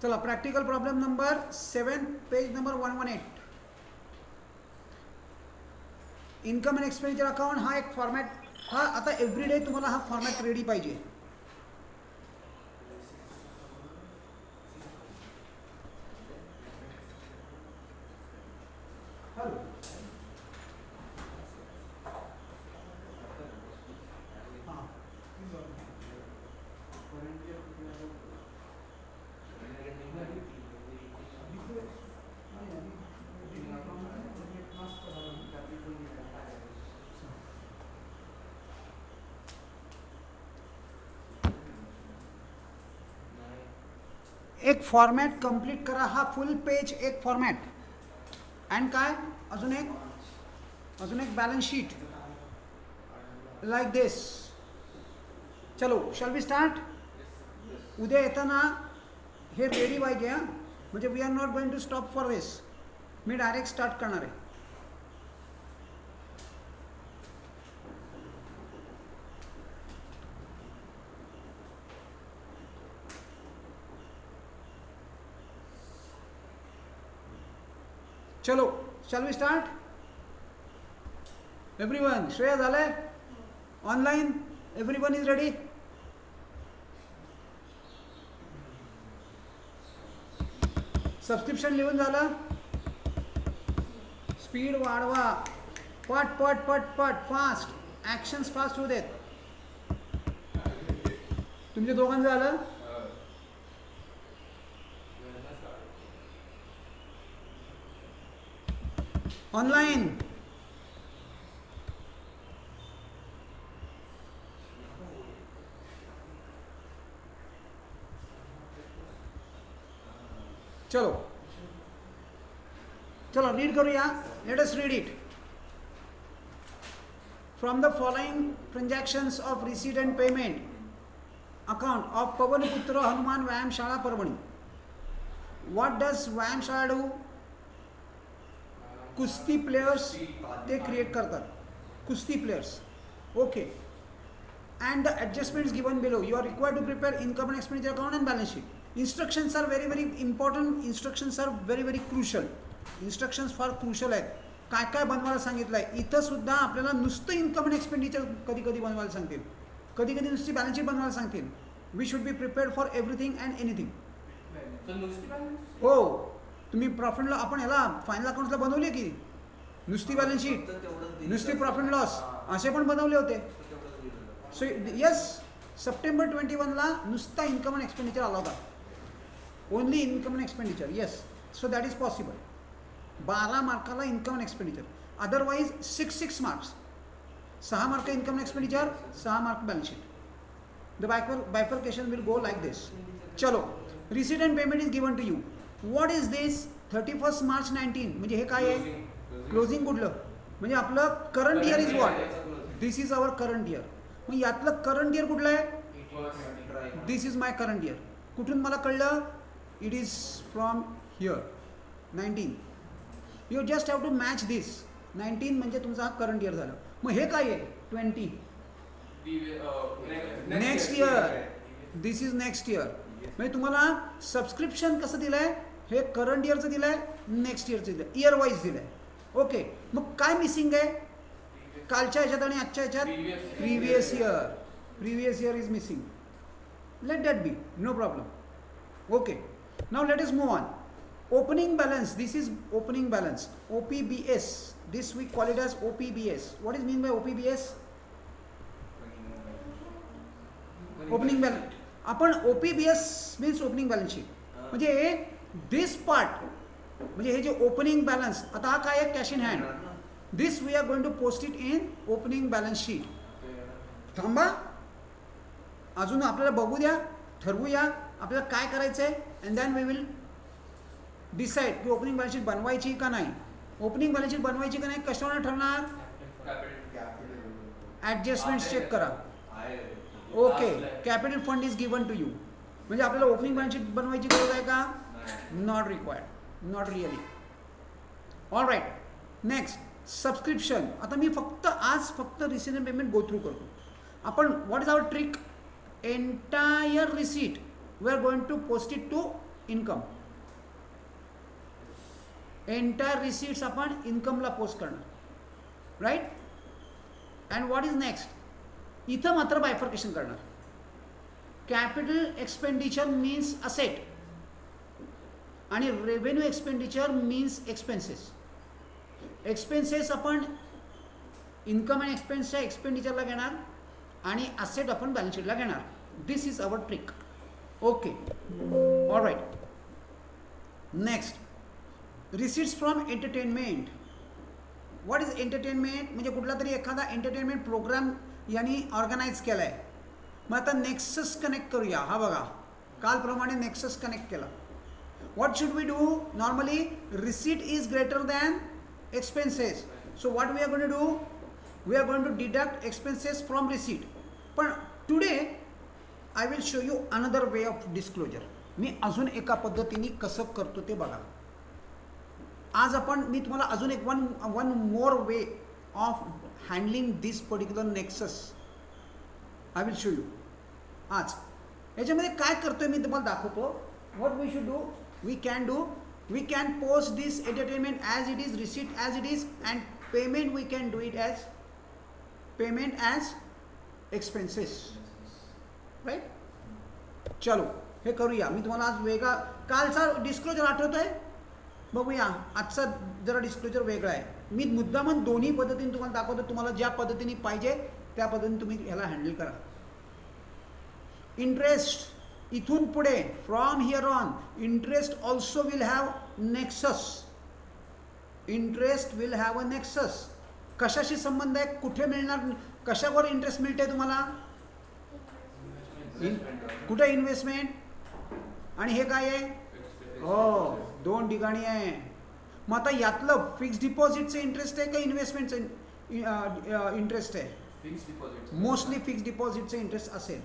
चला practical problem number 7 page number 118. Income and expenditure account हा एक फॉर्मॅट, हा आता एव्हरीडे तुम्हाला हा फॉर्मॅट रेडी पाहिजे. एक फॉर्मॅट कंप्लीट करा, हा फुल पेज एक फॉर्मॅट. अँड काय अजून एक बॅलन्स शीट लाईक दिस. चलो शॅल वी स्टार्ट. उद्या येताना हे रेडी पाहिजे हां, म्हणजे we are not going to stop for this. मी डायरेक्ट स्टार्ट करणार आहे. चलो shall we start. Everyone, Shreya झालंय online? Everyone is ready? Subscription लिहून झालं? स्पीड वाढवा, पट पट पट पट फास्ट, ॲक्शन्स फास्ट होऊ देत. तुमच्या दोघांचं झालं? ऑनलाईन चलो चलो रीड करूया. Let us read it. From the following transactions of receipt and payment account of पवनपुत्र हनुमान व्यायामशाळा परभणी. व्हॉट डज व्यायामशाळा डू? कुस्ती प्लेयर्स ते क्रिएट करतात, कुस्ती players. Okay. And the adjustments given below. You are required to prepare income and expenditure account and balance sheet. Instructions are very very important. Instructions are very very crucial. Instructions फार crucial आहेत. काय काय बनवायला सांगितलं आहे. इथं सुद्धा आपल्याला नुसतं इन्कम अँड एक्सपेंडिचर कधी कधी बनवायला सांगतील, कधी कधी नुसती बॅलन्स शीट बनवायला सांगतील. We should be prepared for everything and anything. हो, तुम्ही प्रॉफिट लॉस, आपण ह्याला फायनल अकाउंट्सला बनवले की नुसती बॅलन्स शीट, नुसती प्रॉफिट लॉस असे पण बनवले होते. सो येस, सप्टेंबर 21ला नुसता इन्कम अँड एक्सपेंडिचर आला होता. Only income and expenditure. Yes, so that is possible. 12 मार्काला income and expenditure. Otherwise 6 marks. 6 mark income and expenditure, 6 mark balance sheet. The bifurcation will go like this. चलो, receipt and payment is given to you. What is this? 31 March 19. म्हणजे हे काय आहे? Closing कुठलं? म्हणजे आपलं current year is what? This is our current year. मग यातलं करंट इयर कुठलं आहे? This is my current year. कुठून मला कळलं? It is from here 19. You just have to match this. 19 म्हणजे तुमचा हा करंट इयर झालं. मग हे काय आहे? 20. Next year. This is next year. म्हणजे तुम्हाला सबस्क्रिप्शन कसं दिलं आहे? हे करंट इयरचं दिलं आहे, नेक्स्ट इयरचं दिलं आहे, इयर वाईज दिलं आहे. ओके. मग काय मिसिंग आहे कालच्या ह्याच्यात आणि आजच्या ह्याच्यात? Previous year. Previous year is missing. Let that be, no problem. Okay. Now let us move on. Opening balance. This is opening balance. OPBS. This we call it as OPBS. What is mean by OPBS? Opening balance. आपण OPBS means opening balance sheet. म्हणजे this part, म्हणजे हे जे opening balance, आता हा काय आहे? Cash in hand. This we are going to post it in opening balance sheet. थांबा, अजून आपल्याला बघू द्या, ठरवूया आपल्याला काय करायचं आहे. And then we will decide की ओपनिंग बॅलन्स शीट बनवायची का नाही. ओपनिंग बॅलन्स शीट बनवायची का नाही कशावर ठरणार? ॲडजस्टमेंट्स चेक करा. Okay. Capital fund is given to you. म्हणजे आपल्याला ओपनिंग बॅलन्स शीट बनवायची गरज आहे का? Not required, not really. All right. Next, subscription. आता मी आज फक्त receipt and payment go through करतो. आपण what is our trick? Entire receipt we are going to post it to income. Entire receipts आपण इन्कमला पोस्ट करणार. Right. And what is next. इथं मात्र बायफर्केशन करणार. कॅपिटल एक्सपेंडिचर मीन्स असेट आणि revenue expenditure means expenses. Expenses आपण income and एक्सपेन्सच्या एक्सपेंडिचरला घेणार आणि असेट आपण बॅलन्स शीटला घेणार. This is our trick. Okay. All right. Next, receipts from entertainment. What is entertainment. म्हणजे कुठला तरी एखादा एंटरटेनमेंट प्रोग्राम यांनी ऑर्गनाईज केला आहे. मग आता नेक्सस कनेक्ट करूया. हा बघा, कालप्रमाणे नेक्सस कनेक्ट केला. What should we do. Normally receipt is greater than expenses. So what we are going to do, we are going to deduct expenses from receipt. पण today I will show you another way of disclosure. मी अजून एका पद्धतीने कसं करतो ते बघा. आज आपण मी तुम्हाला अजून एक one more way of handling this particular nexus I will show you. आज याच्यामध्ये काय करतोय मी तुम्हाला दाखवतो. What we should do. We can post this entertainment as it is, receipt as it is, and payment we can do it as payment as expenses. Right? चलो हे करूया. मी तुम्हाला आज वेगळा कालचा डिस्क्लोजर आठवतोय. बघूया आजचा जरा डिस्क्लोजर वेगळा आहे. मी मुद्दामन दोन्ही पद्धतीने तुम्हाला दाखवतो. तुम्हाला ज्या पद्धतीने पाहिजे त्या पद्धतीने तुम्ही ह्याला हँडल करा. इंटरेस्ट इथून पुढे from here on interest also will have nexus. Interest will have a nexus. कशाशी संबंध आहे. कुठे मिळणार. कशावर इंटरेस्ट मिळते तुम्हाला. कुठे इन्व्हेस्टमेंट. आणि हे काय आहे. हो, दोन ठिकाणी आहे. मग आता यातलं फिक्स डिपॉझिटचं इंटरेस्ट आहे का इन्व्हेस्टमेंटचं इंटरेस्ट आहे. मोस्टली फिक्स डिपॉझिटचं इंटरेस्ट असेल.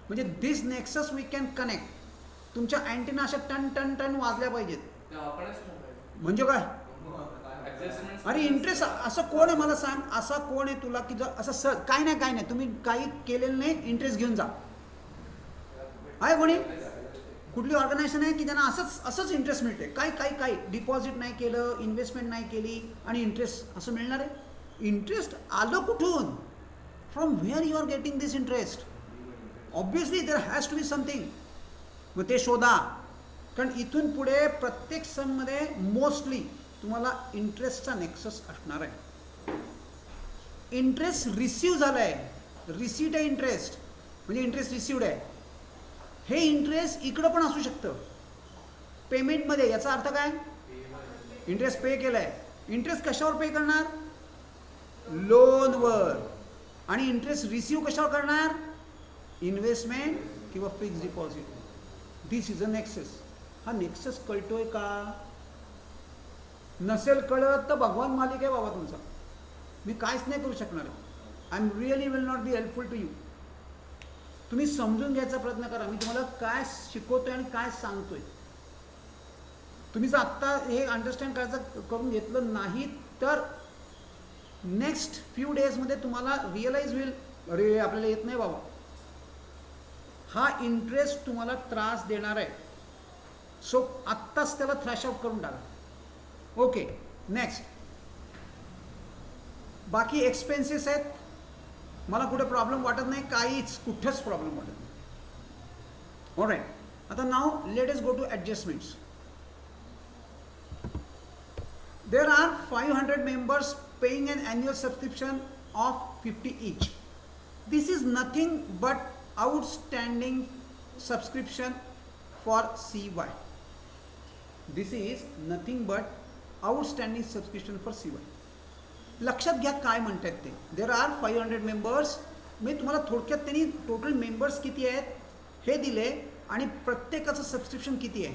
म्हणजे दिस नेक्सस वी कॅन कनेक्ट. तुमच्या अँटिना अशा टन टन टन वाजल्या पाहिजेत. म्हणजे काय. अरे इंटरेस्ट असं कोण आहे मला सांग. असा कोण आहे तुला की जर असं सर काय नाही तुम्ही काही केलेलं नाही इंटरेस्ट घेऊन जा. आहे कोणी. कुठली ऑर्गनायझेशन आहे की त्यांना असंच इंटरेस्ट मिळते. काय डिपॉझिट नाही केलं, इन्व्हेस्टमेंट नाही केली आणि इंटरेस्ट असं मिळणार आहे. इंटरेस्ट आलं कुठून. From where you are getting this interest. Obviously there has to be something. मग ते शोधा. कारण इथून पुढे प्रत्येक सममध्ये मोस्टली तुम्हाला इंटरेस्टचा नेक्सस असणार आहे. इंटरेस्ट रिसीव झाला आहे. रिसीट आहे इंटरेस्ट म्हणजे इंटरेस्ट रिसीव्ड आहे. हे इंटरेस्ट इकडं पण असू शकतं पेमेंटमध्ये. याचा अर्थ काय. इंटरेस्ट पे केला आहे. इंटरेस्ट कशावर पे करणार. लोनवर. आणि इंटरेस्ट रिसीव कशावर करणार. इन्व्हेस्टमेंट किंवा fix deposit. This is a nexus. हा नेक्सस कळतोय का. नसेल कळत तर भगवान मालिक आहे बाबा तुमचा. मी काहीच नाही करू शकणार. I am really will not be helpful to you. तुम्ही समजून घ्यायचा प्रयत्न करा. मी तुम्हाला काय शिकवतोय आणि काय सांगतोय. तुम्ही जर आत्ता हे अंडरस्टँड करायचं करून घेतलं नाही तर नेक्स्ट फ्यू डेजमध्ये तुम्हाला रिअलाइज होईल अरे आपल्याला येत नाही बाबा. हा इंटरेस्ट तुम्हाला त्रास देणार आहे. सो आत्ताच त्याला थ्रॅश आउट करून टाका. ओके. नेक्स्ट बाकी एक्सपेन्सेस आहेत. मला कुठे प्रॉब्लेम वाटत नाही. काहीच कुठंच प्रॉब्लेम वाटत नाही. ऑलराईट. आता नाव let us go to adjustments. There are 500 members paying an annual subscription of 50 each. This is nothing but outstanding subscription for CY. This is nothing but outstanding subscription for CY. लक्षात घ्या काय म्हणतात ते. देर are 500 members. मी तुम्हाला थोडक्यात त्यांनी total members किती आहेत हे दिले आणि प्रत्येकाचं सबस्क्रिप्शन किती आहे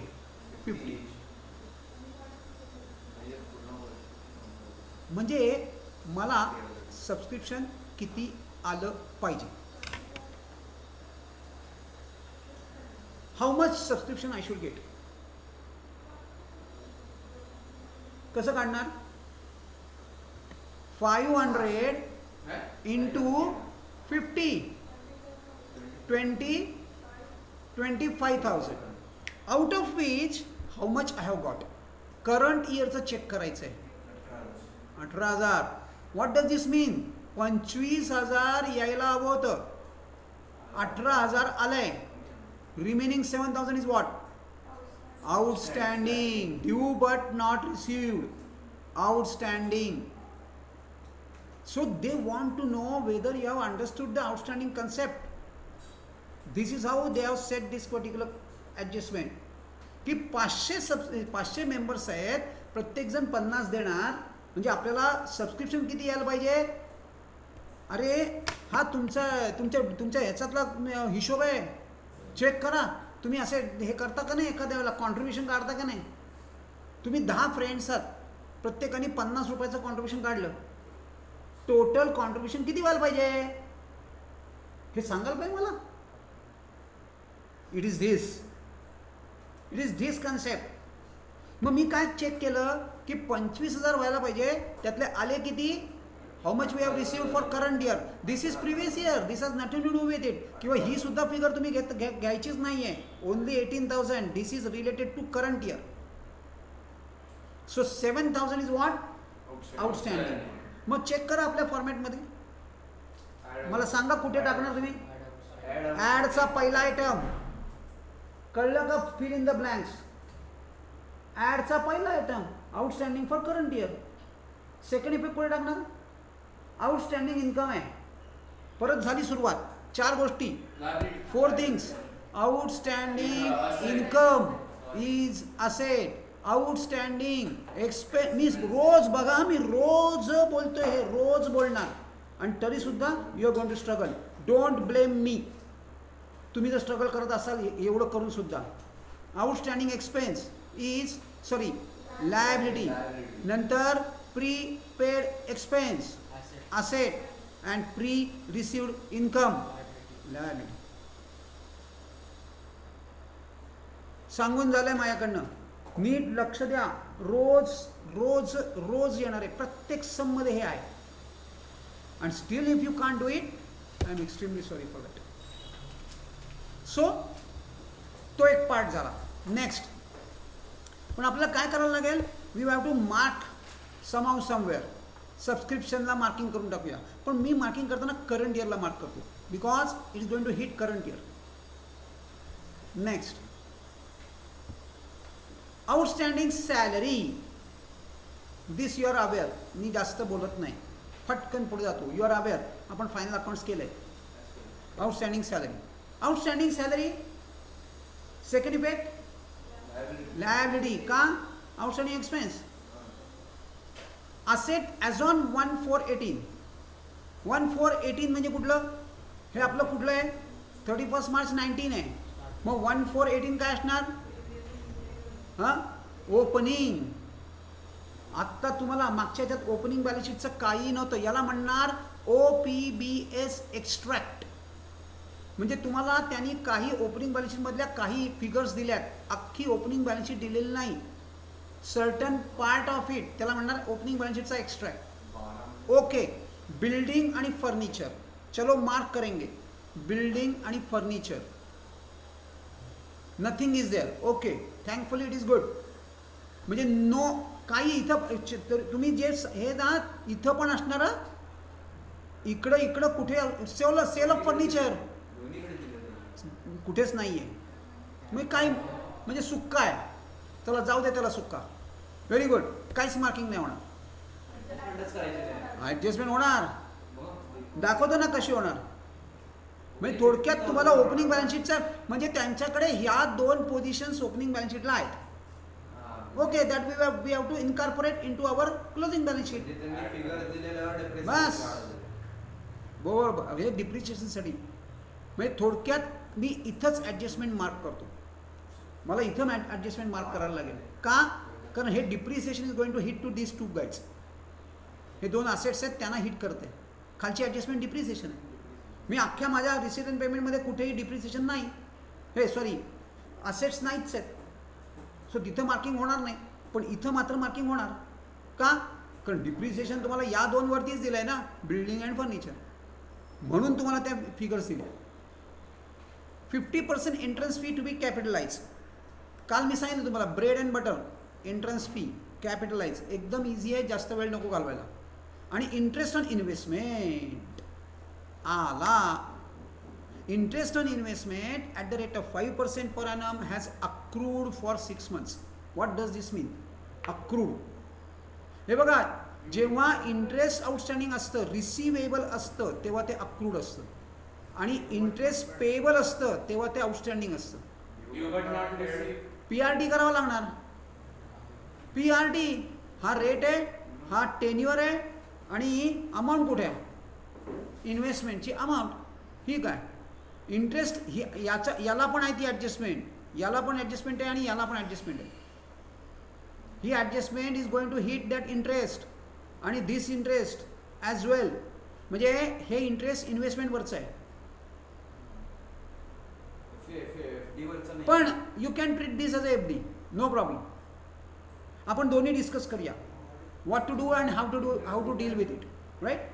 50. म्हणजे मला सबस्क्रिप्शन किती आलं पाहिजे. How much subscription I should get. कसं काढणार. 500 into 50 25,000. Out of which how much I have got. Current इयरचं चेक करायचं आहे. 18,000. व्हॉट डज दिस मीन? 25,000 यायला हवं होतं, 18,000 आलंय. Remaining 7,000 is what? Outstanding. Due but not received. Outstanding. So they want to know whether you have understood the outstanding concept. This is how they have set this particular adjustment. की 500 members आहेत, प्रत्येक जण 50 देणार, म्हणजे आपल्याला subscription किती यायला पाहिजे? अरे हा तुमच्या ह्याच्यातला हिशोब आहे, चेक करा. तुम्ही असे हे करता का नाही, एखाद्या वेळेला कॉन्ट्रीब्युशन काढता का नाही? तुम्ही 10 फ्रेंड्स आहात, प्रत्येकाने 50 रुपयाचं कॉन्ट्रीब्युशन काढलं, टोटल कॉन्ट्रीब्युशन किती व्हायला पाहिजे हे सांगाल पाहिजे मला. It is this concept. मग मी काय चेक केलं की 25,000 व्हायला पाहिजे, त्यातले आले किती? How much we have received for current year. This is previous year, this has nothing to do with it. किंवा ही सुद्धा फिगर तुम्ही घ्यायचीच नाही आहे. Only 18,000. This is related to current year. So 7,000 is what? Outstanding. मग check करा आपल्या फॉर्मॅटमध्ये. मला सांगा कुठे टाकणार तुम्ही? ॲडचा पहिला आयटम कळलं का? Fill in the blanks. ॲडचा पहिला item outstanding for current year. Second effect कुठे टाकणार? आउटस्टँडिंग इन्कम आहे. परत झाली सुरुवात. 4 गोष्टी, 4 things. Outstanding income is asset. Outstanding expense. मी रोज बघा, मी रोज बोलतोय, हे रोज बोलणार, आणि तरी सुद्धा you are going to struggle. Don't blame me. तुम्ही जर स्ट्रगल करत असाल एवढं करून सुद्धा. Outstanding expense is liability. नंतर prepaid expense asset, and pre received income liability. सांगून झालंय माझ्याकडनं. नीट लक्ष द्या. रोज रोज रोज येणार आहे. प्रत्येक सममध्ये हे आहे. And still if you can't do it, I am extremely sorry for that. So तो एक पार्ट झाला. नेक्स्ट पण आपल्याला काय करायला लागेल? We have to mark somehow somewhere. सबस्क्रिप्शनला मार्किंग करून टाकूया. पण मी मार्किंग करताना करंट इयरला मार्क करतो, because it is going to hit current year. Next, outstanding salary. This you are aware. मी जास्त बोलत नाही, फटकन पुढे जातो. You are aware. आपण फायनल अकाउंट्स केले. Outstanding salary. Outstanding salary. Second effect liability. का? Outstanding expense. Asset as on 1/4/18. 1/4/18 म्हणजे कुठलं? हे आपलं कुठलं आहे? 31 मार्च 19 आहे. मग 1/4/18 काय असणार? हां, ओपनिंग. आत्ता तुम्हाला मागच्या ह्याच्यात ओपनिंग बॅलन्स शीटचं काही नव्हतं. याला म्हणणार OPBS एक्स्ट्रॅक्ट. म्हणजे तुम्हाला त्यांनी काही ओपनिंग बॅलन्स शीटमधल्या काही फिगर्स दिल्यात, अख्खी ओपनिंग बॅलन्स शीट दिलेली नाही. सर्टन पार्ट ऑफ इट, त्याला म्हणणार ओपनिंग बॅलन्स शीटचा एक्स्ट्रॅक्ट. ओके. बिल्डिंग आणि फर्निचर. चलो मार्क करेंगे. बिल्डिंग आणि furniture. Nothing is there. Okay, thankfully it is good. म्हणजे नो काही इथं तुम्ही जे हे ना इथं पण असणार. इकडं कुठे सेल ऑफ फर्निचर कुठेच नाही आहे. मग काय म्हणजे सुक्का आहे. चला जाऊ दे त्याला सुक्का. Very good. काहीच मार्किंग नाही होणार. ॲडजस्टमेंट होणार. दाखवतो ना कशी होणार. म्हणजे थोडक्यात तुम्हाला ओपनिंग बॅलन्स शीटचा म्हणजे त्यांच्याकडे ह्या 2 पोझिशन्स ओपनिंग बॅलन्स शीटला आहेत. Okay, that we have to incorporate into our closing balance sheet. बस बरोबर. हे डिप्रिशिएशनसाठी. म्हणजे थोडक्यात मी इथंच ॲडजस्टमेंट मार्क करतो. मला इथं ॲडजस्टमेंट मार्क करायला लागेल. का? कारण हे depreciation is going to hit to this 2 guides. हे 2 असेट्स आहेत, त्यांना हिट करते. खालची ॲडजस्टमेंट डिप्रिसिएशन आहे. मी अख्ख्या माझ्या रिसिट अँड पेमेंटमध्ये कुठेही डिप्रिसिएशन नाही. हे सॉरी, असेट्स नाहीच आहेत. सो तिथं मार्किंग होणार नाही, पण इथं मात्र मार्किंग होणार. का? कारण डिप्रिसिएशन तुम्हाला या 2 वरतीच दिलं आहे ना, बिल्डिंग अँड फर्निचर. म्हणून तुम्हाला त्या फिगर्स दिल्या. 50% entrance fee to be capitalise. काल मी सांगितलं तुम्हाला bread and butter entrance fee capitalise एकदम इझी आहे, जास्त वेळ नको घालवायला. आणि इंटरेस्ट ऑन इन्व्हेस्टमेंट आला. Interest on investment at the rate of 5% per annum has accrued for 6 months. What does this mean? Accrued. हे बघा, जेव्हा इंटरेस्ट आउटस्टँडिंग असतं, रिसिवेबल असतं, तेव्हा ते अक्रूड असतं. आणि इंटरेस्ट पेएबल असतं तेव्हा ते आउटस्टँडिंग असतं. PRD करावं लागणार. PRD हा रेट आहे, हा टेन्युअर आहे, आणि अमाऊंट कुठे आहे? इन्व्हेस्टमेंटची अमाऊंट. ठीक आहे. इंटरेस्ट ही याला पण आहे ती ॲडजस्टमेंट, याला पण ॲडजस्टमेंट आहे आणि याला पण ॲडजस्टमेंट आहे. ही adjustment is going to hit that interest आणि दिस इंटरेस्ट ॲज वेल. म्हणजे हे इंटरेस्ट इन्व्हेस्टमेंटवरचं आहे. पण you can treat this as a FD, no problem. आपण दोन्ही डिस्कस करूया, what to do and how to deal with it. Right.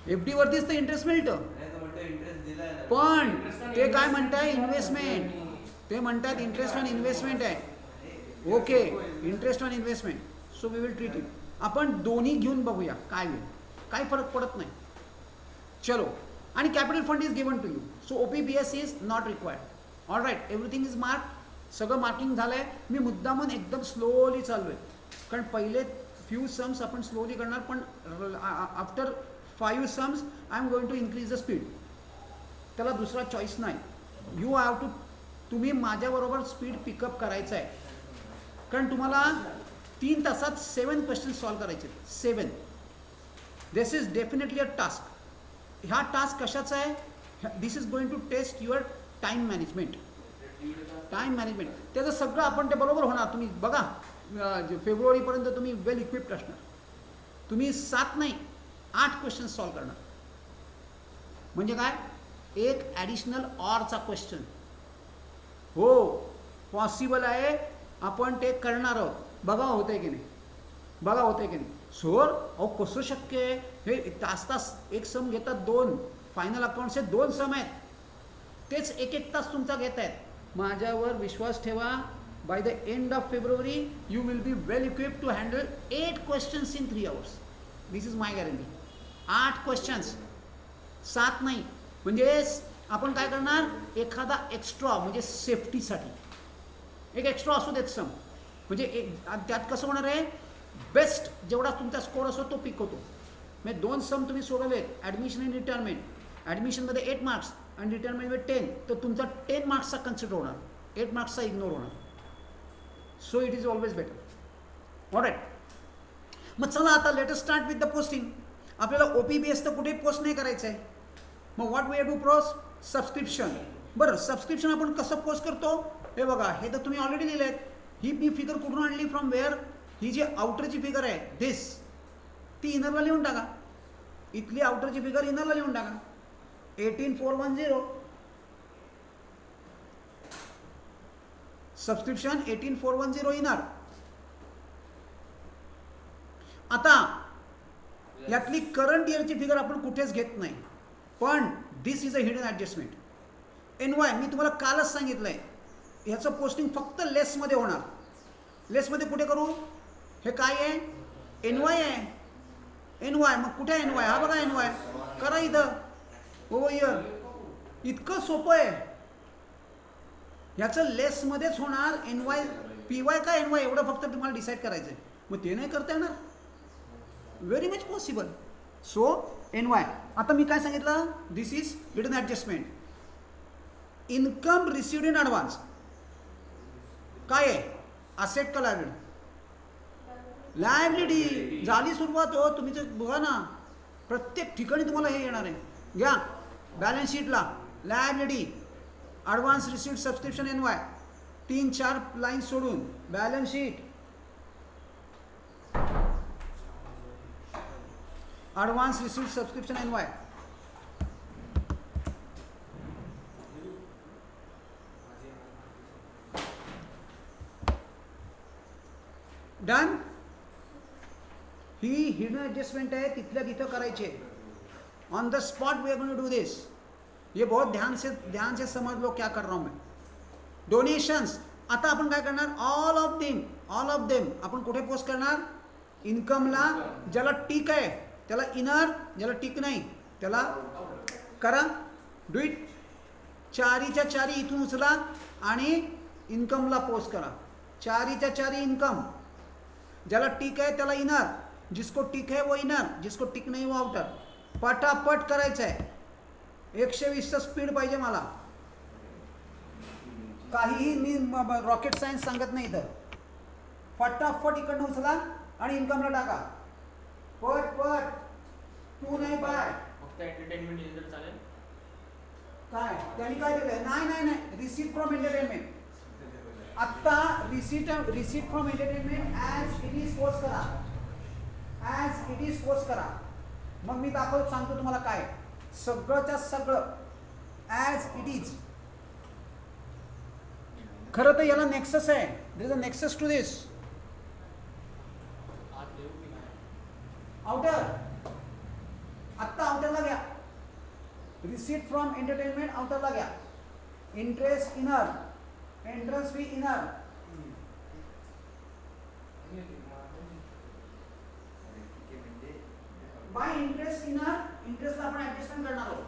FD वरतीच तर इंटरेस्ट मिळतं. पण ते काय म्हणताय? इन्व्हेस्टमेंट. ते म्हणतात इंटरेस्ट ऑन इन्व्हेस्टमेंट आहे. Okay, interest on investment. So we will treat it. आपण दोन्ही घेऊन बघूया काय होईल. काही फरक पडत नाही. चलो. आणि capital fund is given to you. So OPBS is not required. All right, everything is mark. सगळं मार्किंग झालं आहे. मी मुद्दामून एकदम स्लोली चालू आहे, कारण पहिले फ्यू सम्स आपण स्लोली करणार, पण after 5 sums I am going to increase the speed. त्याला दुसरा चॉईस नाही. यू हॅव टू, तुम्ही माझ्याबरोबर स्पीड पिकअप करायचं आहे, कारण तुम्हाला 3 तासात 7 क्वेश्चन सॉल्व करायचे. 7. This is definitely a task. ह्या टास्क कशाचा आहे? This is going to test your time management. Time management त्याचं सगळं आपण ते बरोबर होणार. तुम्ही बघा, फेब्रुवारीपर्यंत तुम्ही वेल इक्विप्ड असणार. तुम्ही 7 नाही 8 क्वेश्चन सॉल्व करणार. म्हणजे काय? एक ॲडिशनल ऑरचा क्वेश्चन. हो, पॉसिबल आहे. आपण ते करणार आहोत. बघा होतंय की नाही, बघा होतंय की नाही. सर अहो कसं शक्य आहे? हे तास एक सम घेतात, 2 फायनल अकाउंट्सचे 2 सम आहेत, तेच 1 तास तुमचा घेत आहेत. माझ्यावर विश्वास ठेवा. By the end of February you will be well equipped to handle 8 questions in 3 hours. This is my guarantee. 8 questions, 7 नाही. म्हणजे आपण काय करणार? एखादा एक्स्ट्रा, म्हणजे सेफ्टीसाठी एक एक्स्ट्रा असू देत सम. म्हणजे त्यात कसं होणार आहे? बेस्ट जेवढा तुमचा स्कोर असतो तो पिक होतो. म्हणजे 2 सम तुम्ही सोडवलेत, ॲडमिशन आणि रिटायरमेंट. ॲडमिशनमध्ये 8 मार्क्स आणि रिटायरमेंटमध्ये 10, तर तुमचा 10 मार्क्सचा कन्सिडर होणार, 8 मार्क्सचा इग्नोर होणार. So it is always better. Alright. मग चला आता let us start with the posting. आपल्याला OPBS तर कुठे पोस्ट नाही करायचं आहे. मग what we have to post? Subscription. बरं, सबस्क्रिप्शन आपण कसं पोस्ट करतो? हे बघा, हे तर तुम्ही ऑलरेडी लिहिलं आहे. ही मी फिगर कुठून आणली? From where? ही जी आउटरची फिगर आहे दिस, ती इनरला लिहून टाका. इथली आउटरची फिगर इनरला लिहून टाका. 18410 सबस्क्रिप्शन, 18410 इनर. आता यातली करंट इयरची फिगर आपण कुठेच घेत नाही, पण this is a hidden adjustment. NY मी तुम्हाला कालच सांगितलंय, ह्याचं पोस्टिंग फक्त लेसमध्ये होणार. लेसमध्ये कुठे करू? हे काय आहे? NY आहे. NY. मग कुठे आहे NY? हा बघा NY. करा इथं ओव्हर इयर. इतकं सोपं आहे. ह्याचं लेसमध्येच होणार. NY PY का NY एवढं फक्त तुम्हाला डिसाईड करायचं आहे. मग ते नाही करता येणार? Very much possible. So NY. आता मी काय सांगितलं? This is hidden adjustment. Income received in advance काय आहे? असेट का लायबिलिटी? लायबिलिटी. झाली सुरुवात. हो, तुम्ही ते बघा ना, प्रत्येक ठिकाणी तुम्हाला हे येणार आहे. घ्या बॅलन्स शीटला liability, advance received subscription NY, 3-4 line सोडून balance sheet, advance received subscription NY. Done. ही हिडन ॲडजस्टमेंट आहे, तिथल्या तिथं करायचे. On the spot we are going to do this. ये बहुत ध्यान से समझ लो क्या कर रहा हूँ मैं. डोनेशन्स. आता आपण काय करणार, ऑल ऑफ देम आपण कुठे पोस्ट करणार, इन्कमला. ज्याला टिक आहे त्याला इनर, ज्याला टिक नाही त्याला करा. Do it. चारीच्या चारी इथून उचला आणि इन्कमला पोस्ट करा. चारीच्या चारी इन्कम. ज्याला टिक आहे त्याला इनर, जिसको टिक है वो इनर, जिसको टिक नहीं वो आउटर. पटापट करायचं आहे. 120चं स्पीड पाहिजे मला. काहीही मी रॉकेट सायन्स सांगत नाही इथं. फटाफट इकडनं उचला आणि इन्कमला टाका. पट. तू नाही बाय. फक्त एंटरटेनमेंट दिलं तर चालेल. काय त्यांनी काय दिलंय, नाही रिसीट फ्रॉम एंटरटेनमेंट. आत्ता receipt from entertainment as it is post करा. ॲज इट इज पोस्ट करा. मग मी सांगतो तुम्हाला काय, सगळंच्या सगळं ॲज इट इज. खरं तर याला नेक्सस आहे. There is a nexus to this. Outer. आत्ता आउटरला घ्या. रिसीट फ्रॉम एंटरटेनमेंट आउटरला घ्या. Interest inner, entrance fee inner. By interest inner, इंटरेस्टला आपण ऍडजस्टमेंट करणार आहोत.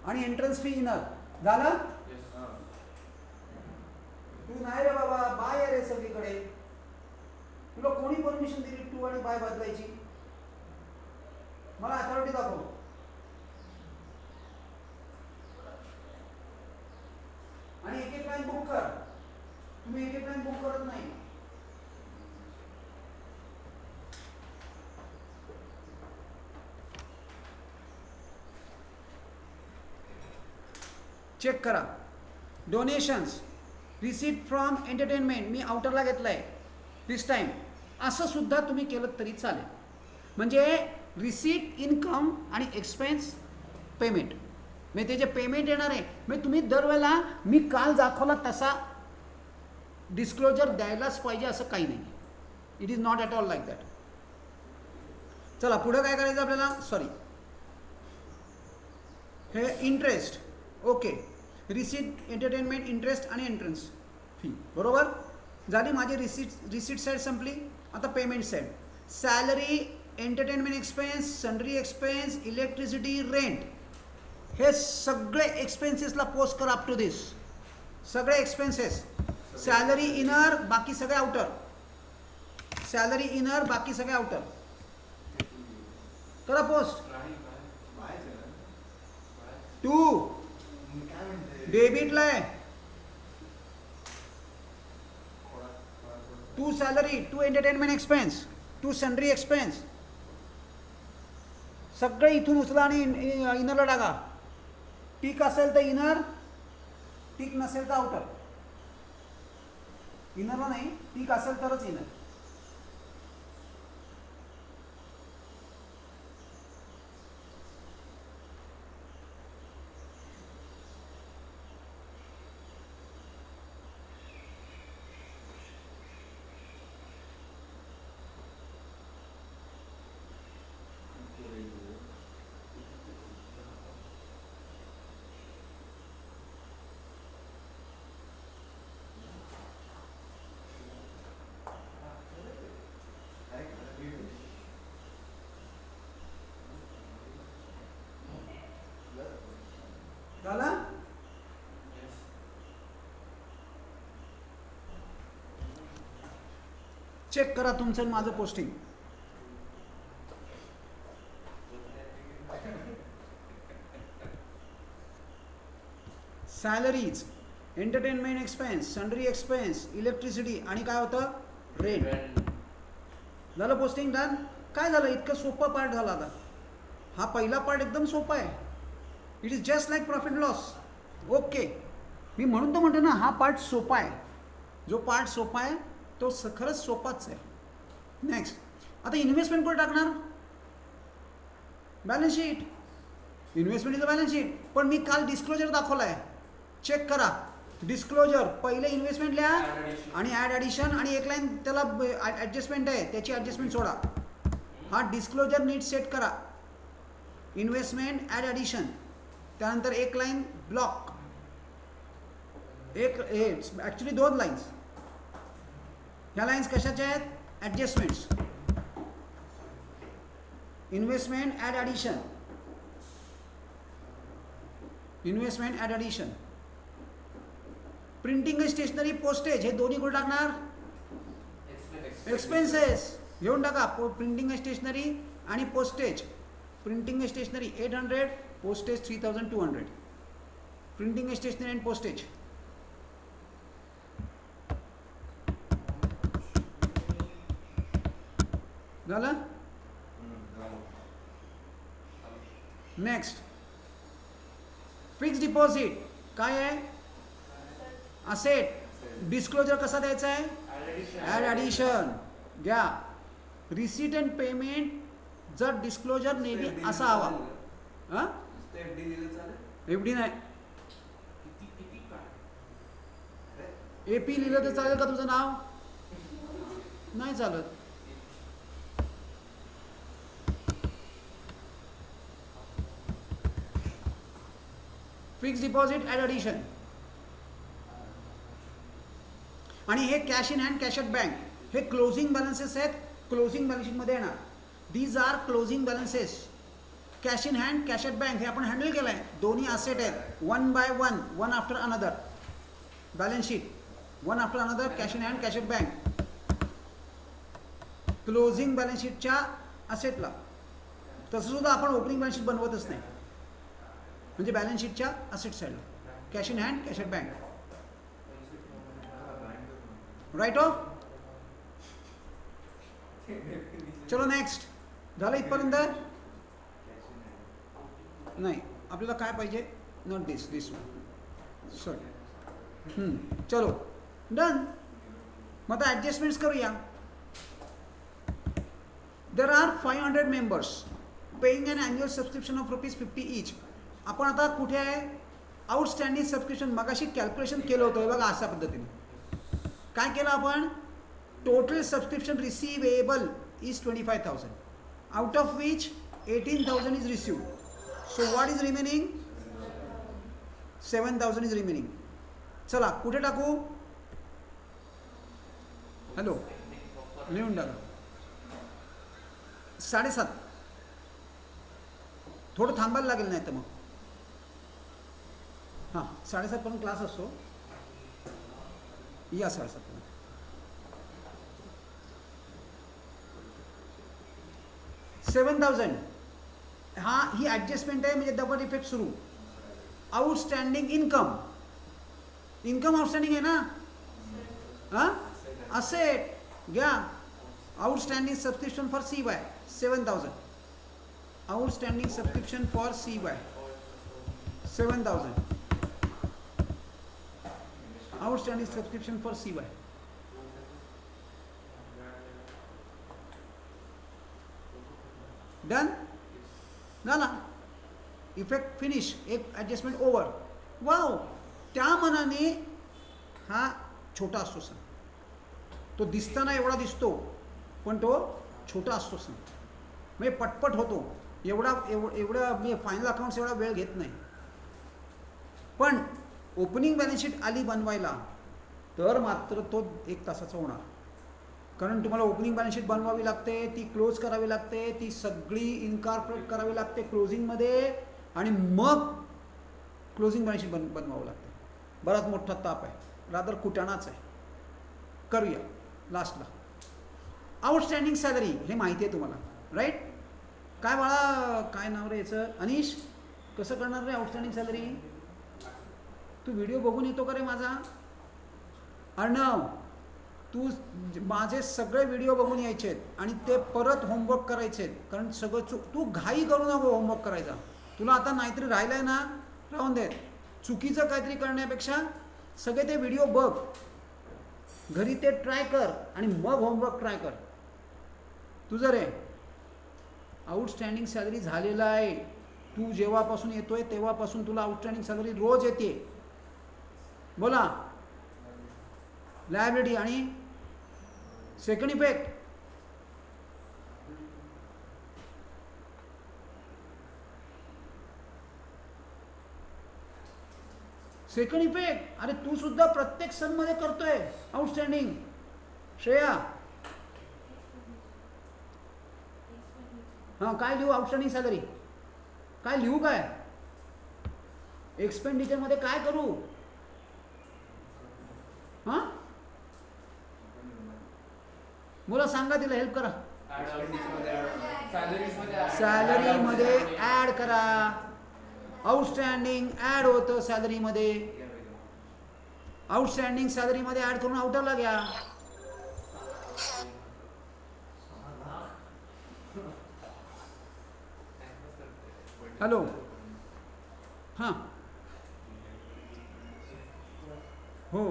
आणि एंट्रन्स फी इनर झालं. तू नाही रे बाबा, बाय रे सगळीकडे. तुला कोणी परमिशन दिली टू आणि बाय बदलायची? मला अथॉरिटी दाखव. आणि एक एक लाईन बुक कर. तुम्ही एक एक लाईन बुक करत नाही. चेक करा. डोनेशन्स, रिसीट फ्रॉम एंटरटेनमेंट मी आउटरला घेतलाय दिस टाइम. असं सुद्धा तुम्ही केलं तरी चालेल. म्हणजे रिसीट, इन्कम आणि एक्सपेन्स, पेमेंट. म्हणजे ते जे पेमेंट येणार आहे, म्हणजे तुम्ही दरवेळेला मी काल दाखवला तसा डिस्क्लोजर द्यायलाच पाहिजे असं काही नाही. It is not at all like that. चला पुढे काय करायचं आपल्याला. सॉरी, हे interest. Okay, receipt, entertainment, interest आणि एंट्रन्स फी. बरोबर झाली माझी रिसीट साईड संपली. आता payment side. Salary, entertainment expense, sundry expense, electricity, rent, हे सगळे एक्सपेन्सेसला पोस्ट करा अप टू दिस. सगळे एक्सपेन्सेस. सॅलरी इनर, बाकी सगळे आउटर. सॅलरी इनर, बाकी सगळे आउटर. करा पोस्ट. टू डेबिटला आहे. To salary, to entertainment expense, to sundry expense. सगळे इथून उचला आणि इनरला टाका. टिक असेल तर इनर, टिक नसेल तर आउटर. इनरला नाही, टिक असेल तरच इनर. झालं. चेक करा तुमचं माझं posting. Salaries, entertainment expense, sundry expense, electricity आणि काय होतं, रेंट. झालं पोस्टिंग डन. काय झालं, इतकं सोपं पार्ट झाला. आता हा पहिला पार्ट एकदम सोपा आहे. It is just like profit loss. Okay, मी म्हणून तर म्हणतो ना हा पार्ट सोपा आहे. जो पार्ट सोपा आहे तो खरंच सोपाच आहे. नेक्स्ट, आता इन्व्हेस्टमेंट कुठे टाकणार, balance sheet. Investment is balance sheet. पण मी काल डिस्क्लोजर दाखवला आहे. चेक करा डिस्क्लोजर. पहिले इन्व्हेस्टमेंट लिहा आणि ॲड ॲडिशन आणि एक लाईन त्याला ॲडजस्टमेंट आहे, त्याची ॲडजस्टमेंट सोडा. हा डिस्क्लोजर नीट सेट करा. इन्व्हेस्टमेंट, ॲड ॲडिशन, त्यानंतर एक लाईन ब्लॉक एक हे ॲक्च्युली 2 लाईन्स. ह्या लाईन्स कशाच्या आहेत? Adjustments. Investment add addition, investment add addition. Printing stationery postage हे दोन्ही कुठे टाकणार? एक्सपेन्सेस घेऊन टाका. प्रिंटिंग स्टेशनरी आणि postage. Printing stationery 800, postage 3200. Printing stationery and postage. झालं? नेक्स्ट फिक्स डिपॉझिट काय आहे? असेट. डिस्क्लोजर कसा द्यायचा आहे? Add addition. घ्या. रिसीट अँड पेमेंट जर डिस्क्लोजर नेहमी असा हवा. हां एफडी नाही, AP लिहिलं तर चालेल का तुझं नाव? नाही चालत. Fix deposit add addition. आणि हे cash in hand, cash at bank हे क्लोजिंग बॅलन्सेस आहेत. क्लोजिंग बॅलन्स शीटमध्ये येणार. These are closing balances. Cash in hand, cash at bank हे आपण हँडल केलं आहे. दोन्ही असेट आहेत. 1 by 1, one after another. Balance sheet 1 after another. Cash in hand, cash at bank. Closing balance शीटच्या असेटला. तसं सुद्धा आपण ओपनिंग बॅलन्स शीट बनवतच नाही. म्हणजे बॅलन्स शीटच्या असेट साईडला cash in hand, cash at bank. Right off. चलो नेक्स्ट. झालं इथपर्यंत? नाही आपल्याला काय पाहिजे? Not this, this one. Sorry. चलो डन. मग आता ॲडजस्टमेंट्स करूया. There are 500 members paying an annual subscription of ₹50 each. आपण आता कुठे आहे? Outstanding subscription. मगाशी कॅल्क्युलेशन केलं होतं बघा अशा पद्धतीने. काय केलं आपण? Total subscription receivable is 25,000, out of which 18,000 is received. So what is remaining? 7,000 is remaining. चला कुठे टाकू? हॅलो लिहून टाका. 7.5. थोडं थांबायला लागेल नाही तर मग. हां 7.5 पर्यंत क्लास असतो. या 7.5 पर्यंत. 7,000 हा ही ॲडजस्टमेंट आहे. म्हणजे डबल इफेक्ट सुरू. Outstanding income. इन्कम आउटस्टँडिंग आहे ना? हां असेट घ्या. Outstanding subscription for CY 7,000. Outstanding subscription for CY 7,000. Outstanding subscription for CY. Done झाला. Effect finish. एक ॲडजस्टमेंट ओव्हर. वाव. त्या मनाने हा छोटा असतो सर. तो दिसताना एवढा दिसतो पण तो छोटा असतो सर. म्हणजे पटपट होतो. एवढा मी फायनल अकाउंट्स एवढा वेळ घेत नाही. पण ओपनिंग बॅलन्स शीट आली बनवायला तर मात्र तो 1 तासाचा होणार. कारण तुम्हाला ओपनिंग बॅलन्स शीट बनवावी लागते, ती क्लोज करावी लागते, ती सगळी इन्कॉर्पोरेट करावी लागते क्लोजिंगमध्ये आणि मग क्लोजिंग बॅलन्स शीट बनवावं लागते. बराच मोठा ताप आहे. रादर कुटाणाच आहे. करूया लास्टला. आउटस्टँडिंग सॅलरी हे माहिती आहे तुम्हाला राईट? काय बाळा काय नाव रे याचं? अनिश कसं करणार रे आउटस्टँडिंग सॅलरी? तू व्हिडिओ बघून येतो का रे माझा? अर्णव तू माझे सगळे व्हिडिओ बघून यायचे आहेत आणि ते परत होमवर्क करायचे आहेत. कारण सगळं तू घाई करू नको होमवर्क करायचा. तुला आता नाहीतरी राहिलं आहे ना, राहून दे. चुकीचं काहीतरी करण्यापेक्षा सगळे ते व्हिडिओ बघ, घरी ते ट्राय कर आणि मग होमवर्क ट्राय कर. तुझं रे आउटस्टँडिंग सॅलरी झालेला आहे. तू जेव्हापासून येतोय तेव्हापासून तुला आउटस्टँडिंग सॅलरी रोज येते. बोला. लायबिलिटी आणि सेकंड इफेक्ट. सेकंड इफेक्ट, अरे तू सुद्धा प्रत्येक सन मध्ये करतोय आउटस्टँडिंग. श्रेया हां काय लिहू आउटस्टँडिंग सॅलरी, काय लिहू, काय एक्सपेंडिचर मध्ये काय करू? हां मला सांगा, तिला हेल्प करा. सॅलरी मध्ये ऍड करा. आउटस्टँडिंग ऍड होतं सॅलरी मध्ये. आउटस्टँडिंग सॅलरी मध्ये ऍड करून आउटरला घ्या. हॅलो हां हो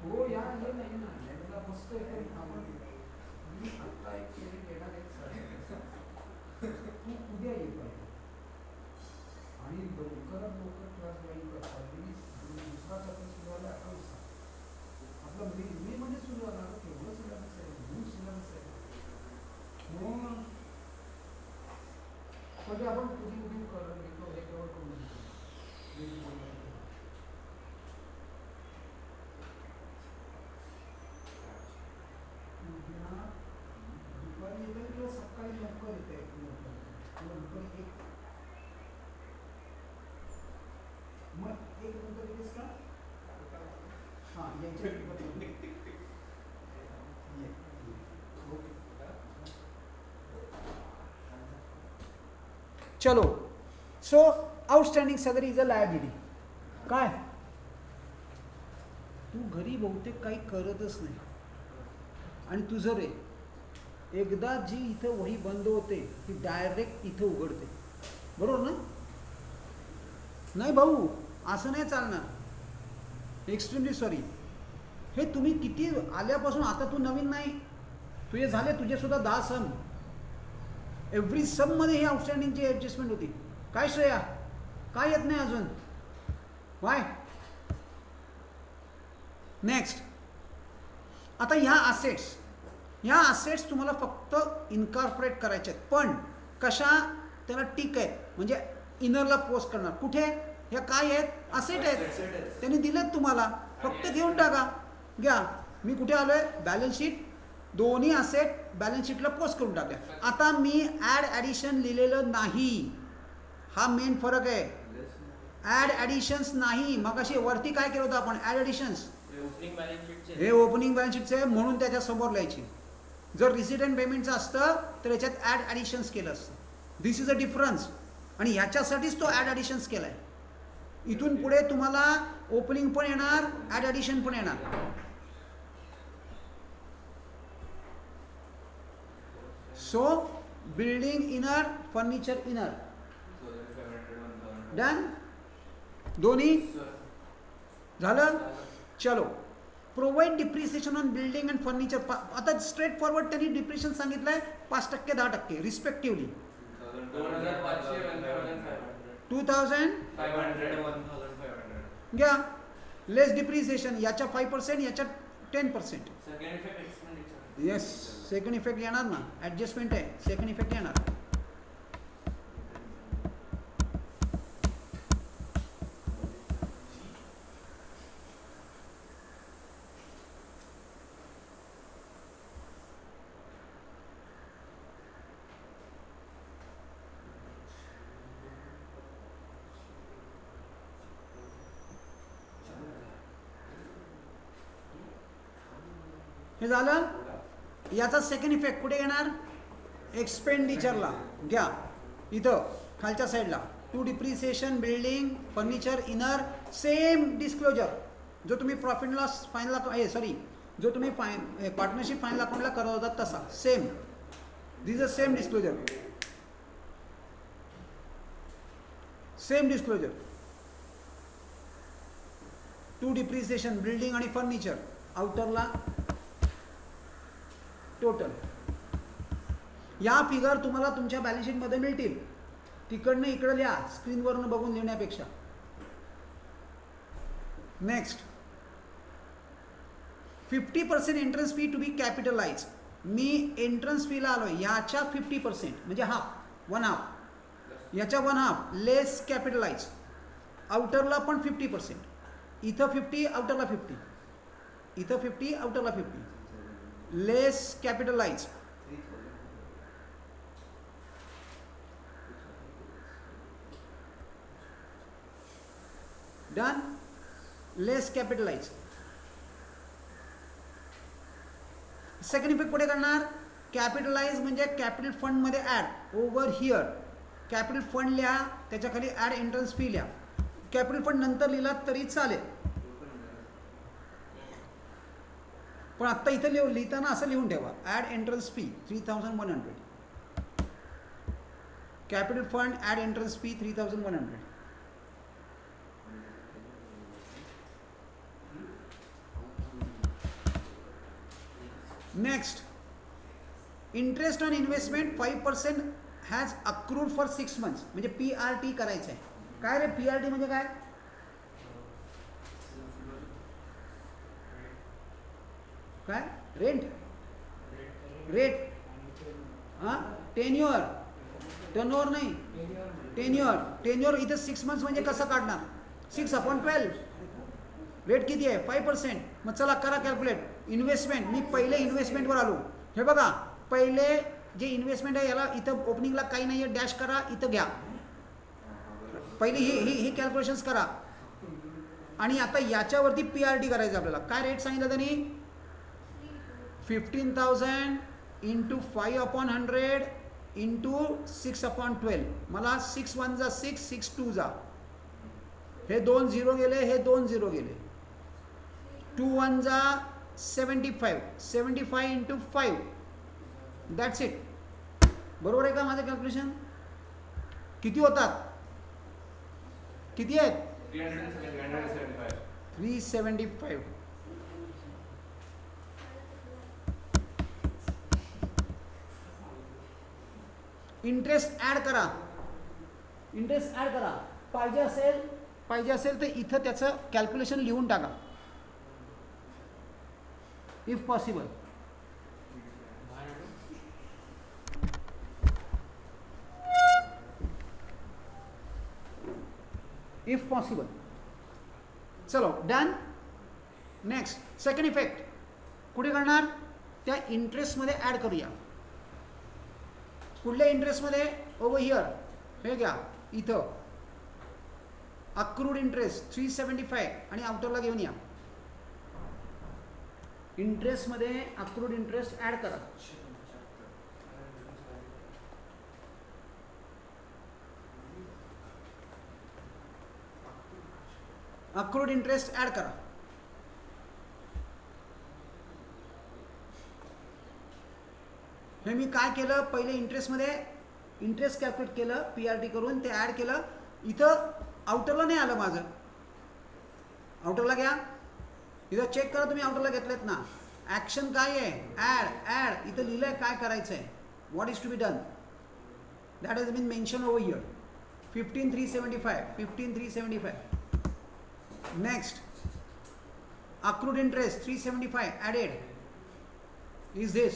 हो या ये नाही ना याला मस्त एकदम आपण मी आता एक केली घेणार आहे तू उद्या ये पाहिजे आणि लवकरात लवकर क्लास जॉईन कर. दुसरा चॅप्टर सुरू झाला अकाउंट्स आपला मे मध्ये सुरू झाला. केवढं सिलेबस आहे, न्यू सिलेबस आहे. मग म्हणजे आपण पुढे उद्या करून घेतो हे केवळ करून घेतो. दुपारी येतं किंवा सकाळी लवकर येते किंवा दुपारी एक मग एक नंतर येतेस का? हां यांच्या चलो. So outstanding salary is a liability. काय तू घरी बहुतेक काही करतच नाही आणि तुझं रे एकदा जी इथं वही बंद होते ती डायरेक्ट इथं उघडते, बरोबर ना? नाही भाऊ असं नाही चालणार. Extremely sorry. हे तुम्ही किती आल्यापासून, आता तू नवीन नाही, तुझे झाले तुझे सुद्धा 10 सम. एव्हरी सम मध्ये ही आउटस्टँडिंगची ॲडजस्टमेंट होती. काय श्रेया काय येत नाही अजून? वाय? नेक्स्ट. आता ह्या असेट्स तुम्हाला फक्त इन्कॉर्पोरेट करायचे आहेत, पण कशा त्याला टिक आहेत म्हणजे इनरला पोस्ट करणार. कुठे? ह्या काय आहेत? असेट आहेत. त्यांनी दिलेत तुम्हाला, फक्त घेऊन टाका. घ्या. मी कुठे आलोय? Balance sheet. दोन्ही असेट बॅलन्स शीटला पोस्ट करून टाकल्या. आता मी ऍड ॲडिशन लिहिलेलं नाही, हा मेन फरक आहे. ऍड ॲडिशन्स नाही. मग अशी वरती काय केलं होतं आपण? Add additions. हे ओपनिंग बॅलन्स शीटचे आहे म्हणून त्याच्या समोर लिहायची. जर रिसीट अँड पेमेंटचं असतं तर याच्यात ऍड ॲडिशन्स केलं असतं. दिस इज अ डिफरन्स. आणि ह्याच्यासाठीच तो ऍड ॲडिशन्स केलाय. इथून पुढे तुम्हाला ओपनिंग पण येणार, ऍड ॲडिशन पण येणार. So building inner, furniture inner, done. दोन्ही झालं. चलो. Provide depreciation on building and furniture. आता स्ट्रेट फॉरवर्ड त्यांनी डिप्रिशिएशन सांगितलंय 5% 10% रिस्पेक्टिव्हली. 2500 घ्या. लेस डिप्रिसिएशन, याच्या 5%, याच्या 10%. येस, सेकंड इफेक्ट येणार ना, ॲडजस्टमेंट आहे, सेकंड इफेक्ट येणार. हे झालं. याचा सेकंड इफेक्ट कुठे येणार? एक्सपेंडिचरला. घ्या इथं खालच्या साईडला. To depreciation, building, furniture, inner, same disclosure जो तुम्ही प्रॉफिट लॉस फायनल सॉरी जो तुम्ही पार्टनरशिप फायनल अकाउंटला करत होता तसा same. This a same disclosure. Same disclosure. To depreciation, building आणि फर्निचर, आउटरला टोटल. या फिगर तुम्हाला तुमच्या बॅलन्स शीटमध्ये मिळतील. तिकडनं इकडं लिहा, स्क्रीनवरनं बघून लिहिण्यापेक्षा. Next, 50% entrance fee to be capitalize. मी एंट्रन्स फीला आलोय, याच्या 50% म्हणजे हाफ, 1/2, याच्या 1/2 लेस कॅपिटलाइज. आउटरला पण 50%. इथं 50, आउटरला 50. इथं 50, आउटरला 50. Less capitalise. Done. Less capitalise. Second effect कुठे करणार? कॅपिटलाइज म्हणजे कॅपिटल फंड मध्ये add. Over here capital fund लिहा, त्याच्या खाली ऍड एंट्रन्स फी लिहा. कॅपिटल फंड नंतर लिहिला तरी चालेल, पण आता इथं लिहिताना असं लिहून ठेवा, add entrance fee 3100. Capital fund add entrance fee 3100. Next, interest on investment 5% has accrued for 6 months. म्हणजे PRT करायचं आहे. काय रे PRT म्हणजे काय? काय? रेंट, रेट, हां, टेन्युअर, टर्नओव्हर नाही, टेन्युअर. टेन्युअर इथं 6 months म्हणजे कसं काढणार? 6/12. रेट किती आहे? 5%. मग चला करा कॅल्क्युलेट. इन्व्हेस्टमेंट, मी पहिले इन्व्हेस्टमेंटवर आलो. हे बघा, पहिले जे इन्व्हेस्टमेंट आहे याला इथं ओपनिंगला काही नाही आहे, डॅश करा, इथं घ्या. पहिली ही कॅल्क्युलेशन्स करा. आणि आता याच्यावरती PRT करायचं आपल्याला. काय रेट सांगितलं त्यांनी? 15,000 इंटू 5/100 इंटू 6/12. मला 6 1 जा 6, 6 2 जा. हे 2 0 गेले, हे 2 0 गेले. 2 1 जा 75, 75 इंटू 5. That's it. बरोबर आहे का माझं कॅल्क्युलेशन? किती होतात? किती आहेत? 375. इंटरेस्ट ऍड करा. इंटरेस्ट ऍड करा. पाहिजे असेल तर इथं त्याचं कॅल्क्युलेशन लिहून टाका, इफ पॉसिबल. If possible. चलो डन. नेक्स्ट, सेकंड इफेक्ट कुठे करणार? त्या इंटरेस्टमध्ये ऍड करूया. कुठल्या इंटरेस्टमध्ये? Over here. हे घ्या इथं, अक्रूड इंटरेस्ट 375 आणि आउटरला घेऊन या. इंटरेस्टमध्ये अक्रूड इंटरेस्ट ऍड करा. अक्रूड इंटरेस्ट ऍड करा. हे मी काय केलं? पहिले इंटरेस्टमध्ये इंटरेस्ट कॅल्क्युलेट केलं, PRT करून ते ऍड केलं. इथं आउटरला नाही आलं माझं. आउटरला घ्या. इथं चेक करा तुम्ही आउटरला घेतलेत ना. ऍक्शन काय आहे? ऍड. इथं लिहिलंय काय करायचं आहे, what is to be done. That has been mention over here. 15,375, 15,375. Next, accrued interest 375 added is this.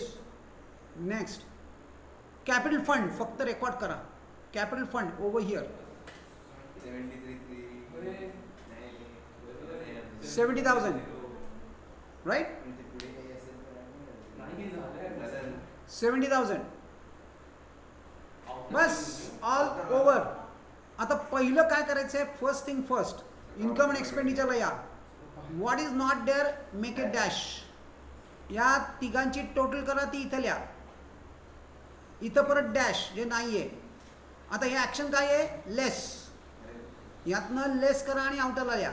Next, capital fund फक्त रेकॉर्ड करा. capital fund over here 70,000, right? 70,000 बस, ऑल ओव्हर. आता पहिलं काय करायचं आहे? First thing first, income and एक्सपेंडिचरला या. What is not there, make a dash. या तिघांची टोटल करा, ती इथं लिहा. इथं परत डॅश जे नाही आहे. आता हे ॲक्शन काय आहे? लेस. यातनं लेस करा आणि आउटरला लिहा.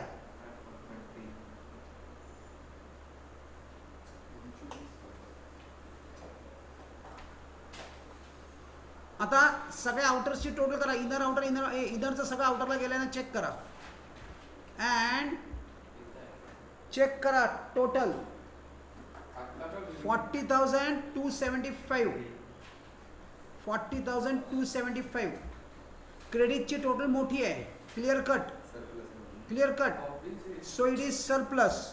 आता सगळ्या आउटर्सची टोटल करा. इनर आउटर इनरचं सगळं आउटरला गेल्यानं चेक करा अँड चेक करा टोटल 40,275. 40,275. क्रेडिटची टोटल मोठी आहे. Clear cut. Clear cut. So it is surplus.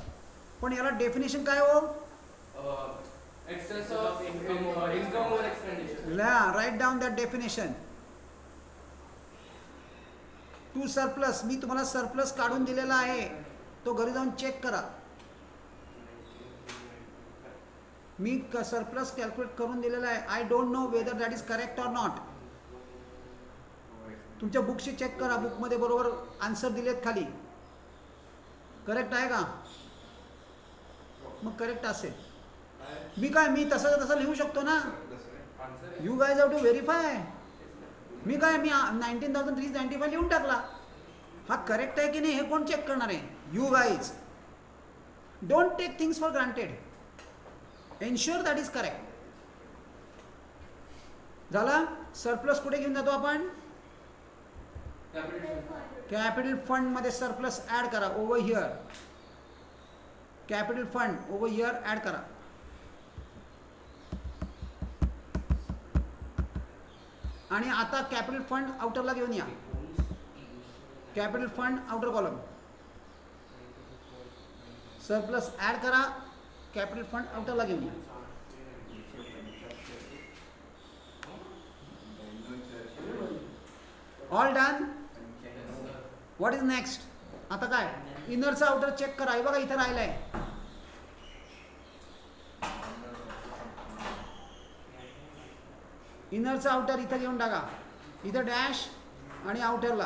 पण याला डेफिनेशन काय हो? Excess of income or expenditure. Right down that definition. To surplus. मी तुम्हाला सरप्लस काढून दिलेला आहे, तो घरी जाऊन चेक करा. मी सरप्लस कॅल्क्युलेट करून दिलेला आहे. I don't know whether that is correct or not. तुमच्या बुकशी चेक करा, बुकमध्ये बरोबर आन्सर दिलेत खाली. करेक्ट आहे का? मग करेक्ट असेल. मी तसं लिहू शकतो ना. You guys have to verify. मी 19,395 लिहून टाकला. हा करेक्ट आहे की नाही हे कोण चेक करणार आहे? You guys. Don't take things for granted. Ensure that is correct. झाला. सरप्लस कुठे घेऊन जातो आपण? कॅपिटल फंड मध्ये सरप्लस ऍड करा. Over here capital fund over here add करा. आणि आता कॅपिटल फंड आउटरला घेऊन या. Capital fund outer column surplus add करा. कॅपिटल फंड आउटरला घेऊन या. All done. What is next? आता काय? इनरचा आउटर चेक करा. हे बघा इथं राहिलाय. इनरचा आउटर इथं घेऊन टाका. इथं डॅश आणि आउटरला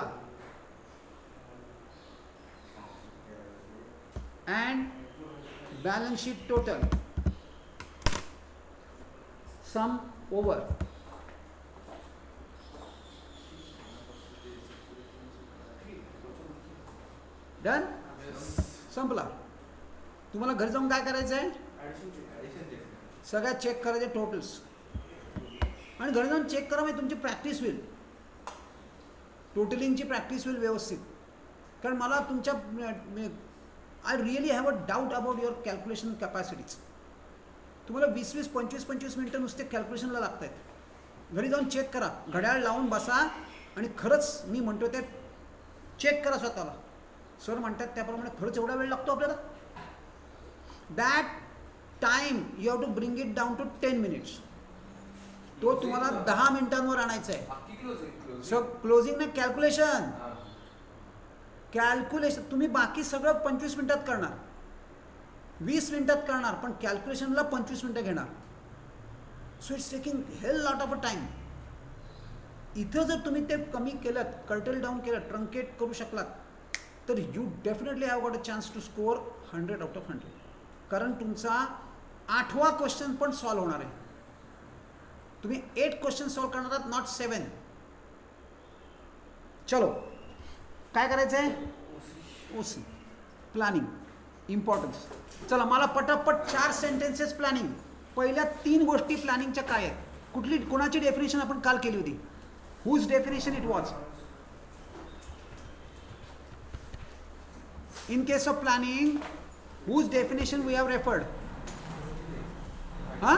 and balance sheet total sum over. Done. संपला. तुम्हाला घरी जाऊन काय करायचं आहे? सगळ्यात चेक करायचे टोटल्स आणि घरी जाऊन चेक करा. म्हणजे तुमची प्रॅक्टिस होईल. टोटलिंगची प्रॅक्टिस होईल व्यवस्थित. कारण मला तुमच्या I really have a doubt about your calculation capacities. तुम्हाला 20-20, 25-25 मिनटं नुसते कॅल्क्युलेशनला लागत आहेत. घरी जाऊन चेक करा. घड्याळ लावून बसा आणि खरंच मी म्हणतो ते चेक करा स्वतःला. सर म्हणतात त्याप्रमाणे खरंच एवढा वेळ लागतो आपल्याला? That time you have to bring it down to 10 minutes. तो तुम्हाला 10 मिनिटांवर आणायचा आहे. सो क्लोजिंग नाही, कॅल्क्युलेशन. कॅल्क्युलेशन तुम्ही बाकी सगळं 25 मिनिटात करणार, 20 मिनिटात करणार, पण कॅल्क्युलेशनला 25 मिनिटं घेणार. So it's taking hell lot of a time. इथं जर तुम्ही ते कमी केलं, कर्टल डाऊन केलं, ट्रंकेट करू शकलात, तर you definitely have got a chance to score 100 out of 100. कारण तुमचा 8वा क्वेश्चन पण सॉल्व्ह होणार आहे. तुम्ही 8 क्वेश्चन सॉल्व्ह करणार आहात, नॉट 7. चलो काय करायचं आहे? OC planning importance. चला मला पटापट 4 सेंटेन्सेस प्लॅनिंग. पहिल्या 3 गोष्टी प्लॅनिंगच्या काय आहेत? कुठली कोणाची डेफिनेशन आपण काल केली होती? Whose definition it was? In case of planning, whose definition we have referred? Huh?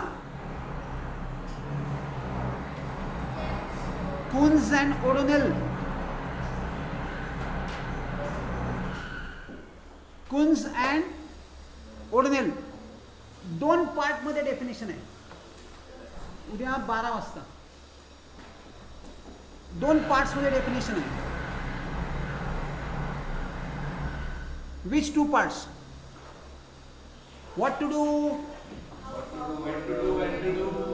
Kunz and O'Donnell. Kunz and O'Donnell. 2 part मध्ये डेफिनेशन आहे. उद्या 12 वाजता 2 पार्ट्स मध्ये डेफिनेशन आहे. Which 2 parts? What to do? When to do, where to do, whom,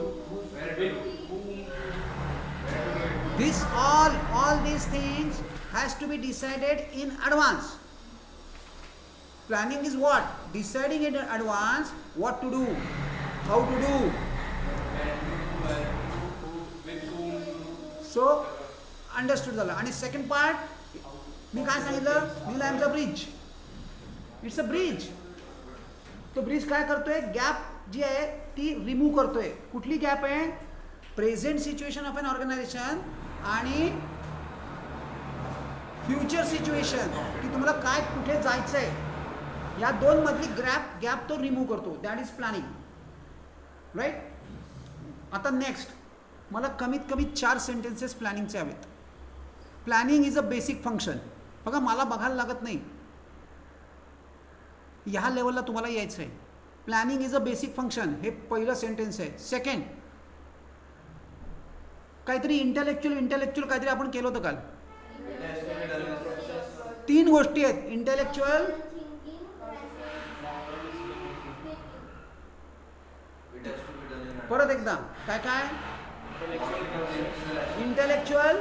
This all these things has to be decided in advance. Planning is what? Deciding in advance what to do. How to do. With whom to do. So understood झालं. आणि second part मी काय सांगितलं, Neel I am the bridge. It's a bridge. तो bridge काय करतोय, gap जी आहे ती रिमूव्ह करतोय. कुठली गॅप आहे, present situation of an organisation आणि फ्युचर सिच्युएशन, की तुम्हाला काय कुठे जायचं आहे, या दोन मधली गॅप तो रिमूव्ह करतो. That is planning. राईट. आता नेक्स्ट मला कमीत कमी 4 सेंटेन्सेस प्लॅनिंगचे हवेत. Planning is a basic function. बघा मला बघायला लागत नाही, ह्या लेवलला तुम्हाला यायचं आहे. Planning is a basic function, हे पहिलं सेंटेन्स आहे. सेकंड, काहीतरी इंटेलेक्च्युअल काहीतरी आपण केलं होतं काल. 3 गोष्टी आहेत, इंटेलेक्च्युअल, परत एकदा काय काय, इंटेलेक्च्युअल,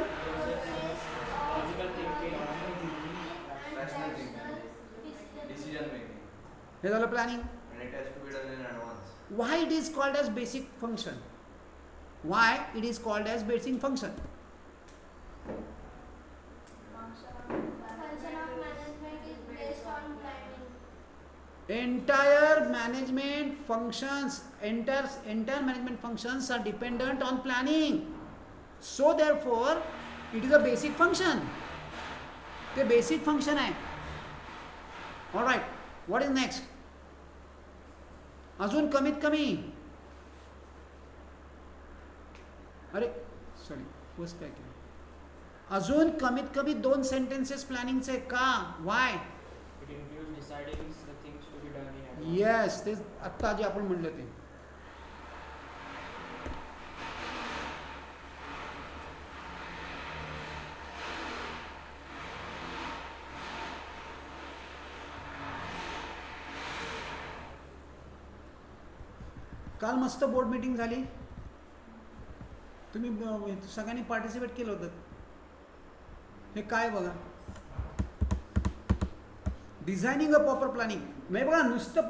हे झालं planning. Why it is called as basic function? Why it is called as basic function? Function of management is based on planning. Entire management functions are dependent on planning. So therefore, it is a basic function. The basic function है. All right. What is next? अजून कमीत कमी, अरे sorry first काय केलं, अजून कमीत कमी 2 सेंटेन्सेस प्लॅनिंगचे का. Y. It includes deciding the things to be done in advance. Yes, ते आत्ता जे आपण म्हणलं ते. काल मस्त बोर्ड मीटिंग झाली, तुम्ही सगळ्यांनी पार्टिसिपेट केलं होतं. हे काय बघा, डिझायनिंग अ प्रॉपर प्लॅनिंग. म्हणजे बघा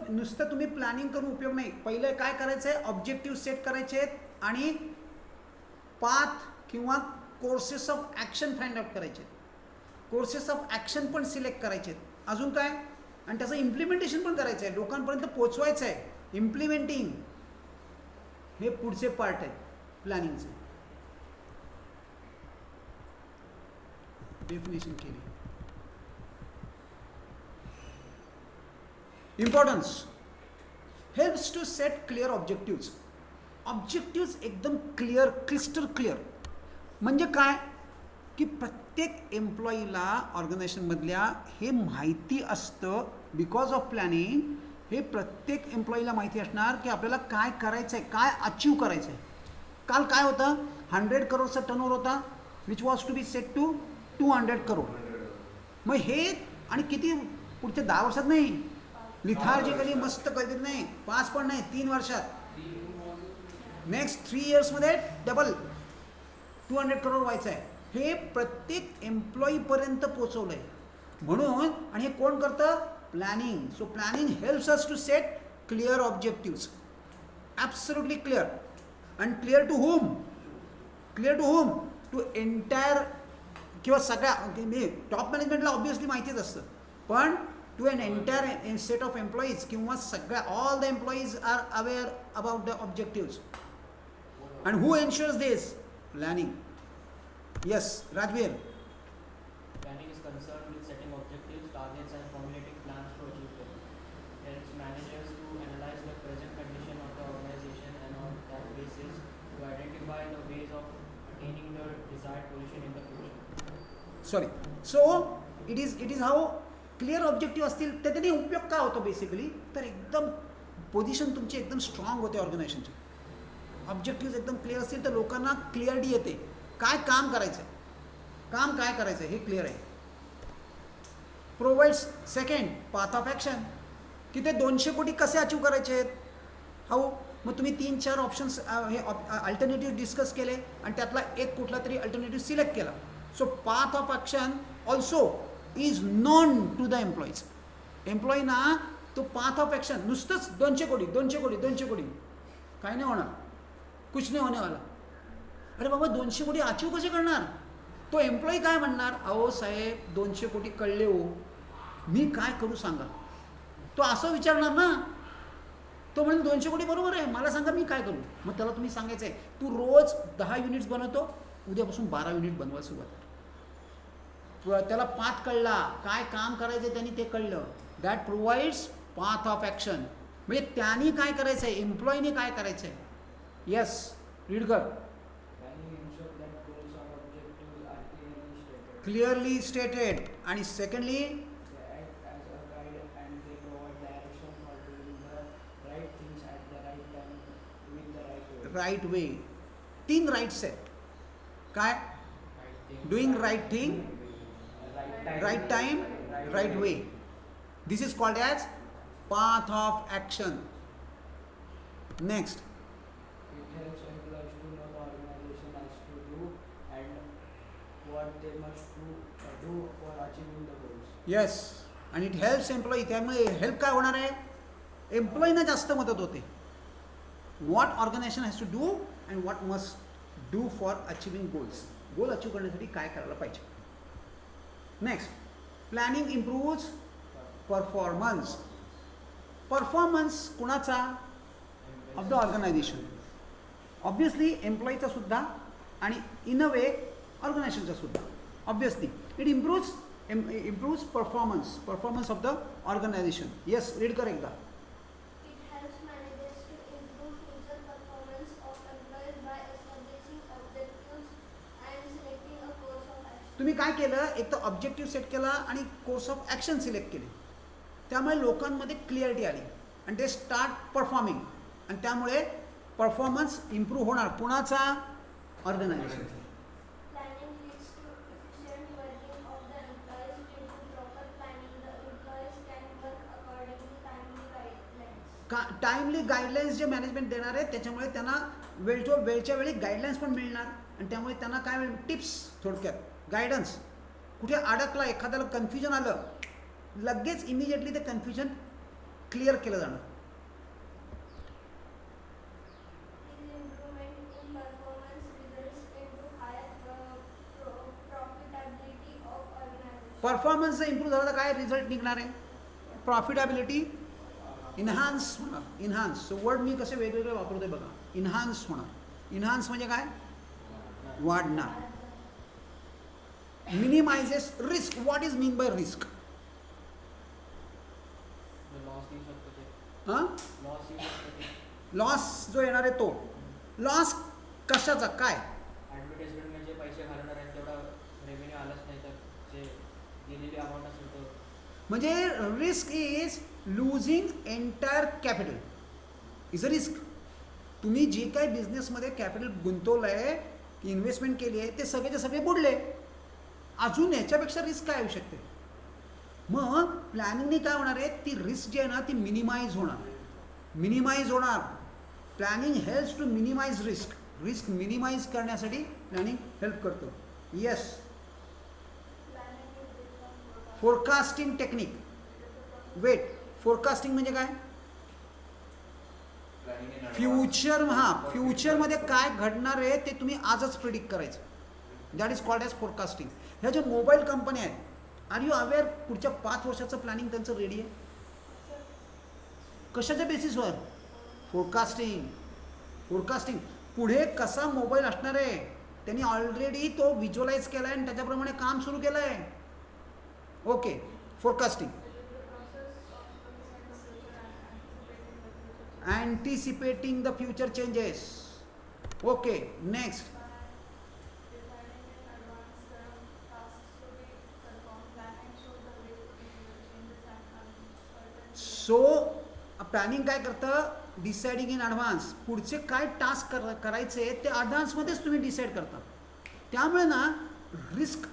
नुसतं तुम्ही प्लॅनिंग करून उपयोग नाही. पहिलं काय करायचं आहे, ऑब्जेक्टिव्ह सेट करायचे आहेत आणि पाथ किंवा courses of action find out करायचे. कोर्सेस ऑफ ॲक्शन पण सिलेक्ट करायचे आहेत. अजून काय, आणि त्याचं इम्प्लिमेंटेशन पण करायचं आहे, लोकांपर्यंत पोचवायचं आहे. इम्प्लिमेंटिंग हे पुढचे पार्ट आहेत प्लॅनिंगचे. डेफिनेशन केली. Importance, helps to set clear objectives. Objectives एकदम क्लिअर, क्रिस्टल क्लिअर. म्हणजे काय, की प्रत्येक एम्प्लॉईला ऑर्गनायझेशनमधल्या हे माहिती असतं. बिकॉज ऑफ प्लॅनिंग हे प्रत्येक एम्प्लॉईला माहिती असणार की आपल्याला काय करायचं आहे, काय अचीव करायचं आहे. काल काय होतं, 100 करोडचा टर्नओव्हर होता, which was to be set to 200 crore. मग हे आणि किती पुढच्या 10 वर्षात नाही, लिथार्जिकली मस्त कधीच नाही, 5 पण नाही, 3 वर्षात, नेक्स्ट 3 इयर्समध्ये डबल 200 करोड व्हायचं आहे. हे प्रत्येक एम्प्लॉईपर्यंत पोचवलं आहे. म्हणून, आणि हे कोण करतं, planning. So planning helps us to set clear objectives, absolutely clear. आणि clear to whom, to entire किंवा सगळ्या, टॉप मॅनेजमेंटला ऑब्विसली माहितीच असतं, पण to an entire set of employees किंवा सगळ्या all the employees are aware about the objectives. And who ensures this, planning. Yes Rajveer. Planning is concerned with setting objectives, targets, and formulating plans to achieve them. It helps managers to analyze the present condition of the organization and on that basis to identify the ways of attaining the desired position in the future. Sorry. So it is how clear objective असतील तर त्याने उपयोग काय होतो basically, तर एकदम position तुमची एकदम स्ट्रॉंग होते ऑर्गनायझेशनची. ऑब्जेक्टिव्ह एकदम क्लिअर असतील तर लोकांना क्लिअरिटी येते, काय काम करायचं आहे, काम काय करायचं हे क्लिअर आहे. Provides second path of action, की ते 200 कोटी कसे अचीव करायचे आहेत, हाऊ. मग तुम्ही 3-4 ऑप्शन्स हे अल्टरनेटिव्ह डिस्कस केले आणि त्यातला एक कुठला तरी अल्टरनेटिव्ह सिलेक्ट केला. So path of action also is known to the employees. एम्प्लॉईना तो पाथ ऑफ ॲक्शन नुसतंच 200 कोटी काय नाही होणार, कुछ नाही होने वाला. अरे बाबा 200 कोटी अचीव कसे करणार? तो एम्प्लॉई काय म्हणणार, अहो साहेब 200 कोटी कळले हो, मी काय करू सांगा. तो असं विचारणार ना. तो म्हणेल 200 कोटी बरोबर आहे, मला सांगा मी काय करू. मग त्याला तुम्ही सांगायचं आहे, तू रोज 10 युनिट्स बनवतो, उद्यापासून 12 युनिट बनवायला सुरुवात कर. त्याला पाथ कळला, काय काम करायचं त्यांनी ते कळलं. That provides path of action. म्हणजे त्यांनी काय करायचं आहे, एम्प्लॉईने काय करायचं आहे. येस, रीड कर. Planning ensure that goals or objectives are clearly stated. Clearly stated. आणि secondly They act as a guide and they provide direction for doing the right things at the right time with the right way. Right way. 3 rights आहेत. काय? Doing right thing, right time, right way. This is called as path of action. Next, It helps employees to know the organization has to do and what they must do for achieving the goals. yes, and it helps employee. त्यामुळे help काय होणार आहे, एम्प्लॉईना जास्त मदत होते. what organization has to do and what must do for achieving goals. Goal achieve करण्यासाठी काय करायला पाहिजे. Next, planning improves performance. Performance कुणाचा? Of the organization. ऑब्वियसली एम्प्लॉईचा सुद्धा आणि इन अ वे ऑर्गनायझेशनचा सुद्धा. Obviously it improves performance of the organization. Yes, read कर एकदा. It helps managers to improve future performance of employees by establishing objectives and selecting a course of action. तुम्ही काय केलं, एक तर ऑब्जेक्टिव्ह सेट केला आणि कोर्स ऑफ ॲक्शन सिलेक्ट केले. त्यामुळे लोकांमध्ये क्लिअरिटी आली आणि ते स्टार्ट परफॉर्मिंग. आणि त्यामुळे परफॉर्मन्स इम्प्रूव्ह होणार. कुणाचा? Organisation. Planning leads to efficient working of the employees. Due to proper planning, the employees can work according to timely guidelines. Timely guidelines जे मॅनेजमेंट देणार आहे त्याच्यामुळे त्यांना वेळच्या वेळी गाईडलाईन्स पण मिळणार. आणि त्यामुळे त्यांना काय मिळेल, टिप्स, थोडक्यात गायडन्स. कुठे अडकला, एखाद्याला कन्फ्युजन आलं, लगेच इमिजिएटली ते कन्फ्युजन क्लिअर केलं जाणार. This improvement in performance results into higher profitability of organization. Performance जर इम्प्रूव्ह झाला तर काय रिझल्ट निघणार आहे, प्रॉफिटेबिलिटी इन्हान्स होणार. इन्हान्स, सो वर्ड मी कसे वेगवेगळे वापरतोय बघा. इन्हान्स होणार. इन्हान्स म्हणजे काय, वाढणार. Minimises risk. What is mean bye risk? Loss येऊ शकतो ते. हां, लॉस येऊ शकतो ते. लॉस जो येणार आहे तो. लॉस कशाचा, काय? ॲडव्हर्टाइजमेंट म्हणजे पैसे घालणार आहेत तेवढा रेव्हेन्यू आलाच नाही तर जे दिलेली अमाऊंट असेल तो. म्हणजे risk is losing entire capital is a risk. तुम्ही जे काही बिझनेसमध्ये कॅपिटल गुंतवलं आहे, इन्व्हेस्टमेंट केली आहे, ते सगळेचे सगळे बुडले. अजून याच्यापेक्षा रिस्क काय येऊ शकते. मग प्लॅनिंगने काय होणार आहे, ती रिस्क जी आहे ना ती मिनिमाइज होणार. Planning helps to minimise risk. Risk minimise करण्यासाठी प्लॅनिंग हेल्प करतो. Yes, Planning is based on forecast. Forecasting technique. Wait, forecasting म्हणजे काय? Planning in advance. फ्युचर. हां, फ्युचरमध्ये काय घडणार आहे ते तुम्ही आजच प्रिडिक्ट करायचं. That is called as forecasting. ह्या ज्या मोबाईल कंपन्या आहेत, आर यू अवेअर पुढच्या 5 वर्षाचं प्लॅनिंग त्यांचं रेडी आहे. कशाच्या बेसिसवर? फोरकास्टिंग. पुढे कसा मोबाईल असणार आहे त्यांनी ऑलरेडी तो व्हिज्युअलाइज केला आहे आणि त्याच्याप्रमाणे काम सुरू केलं आहे. Okay, forecasting. Anticipating the future changes. Okay, next. So planning काय करतं, डिसाइडिंग इन ॲडव्हान्स. पुढचे काय टास्क करायचे ते ॲडव्हान्समध्येच तुम्ही डिसाईड करता. त्यामुळे ना रिस्क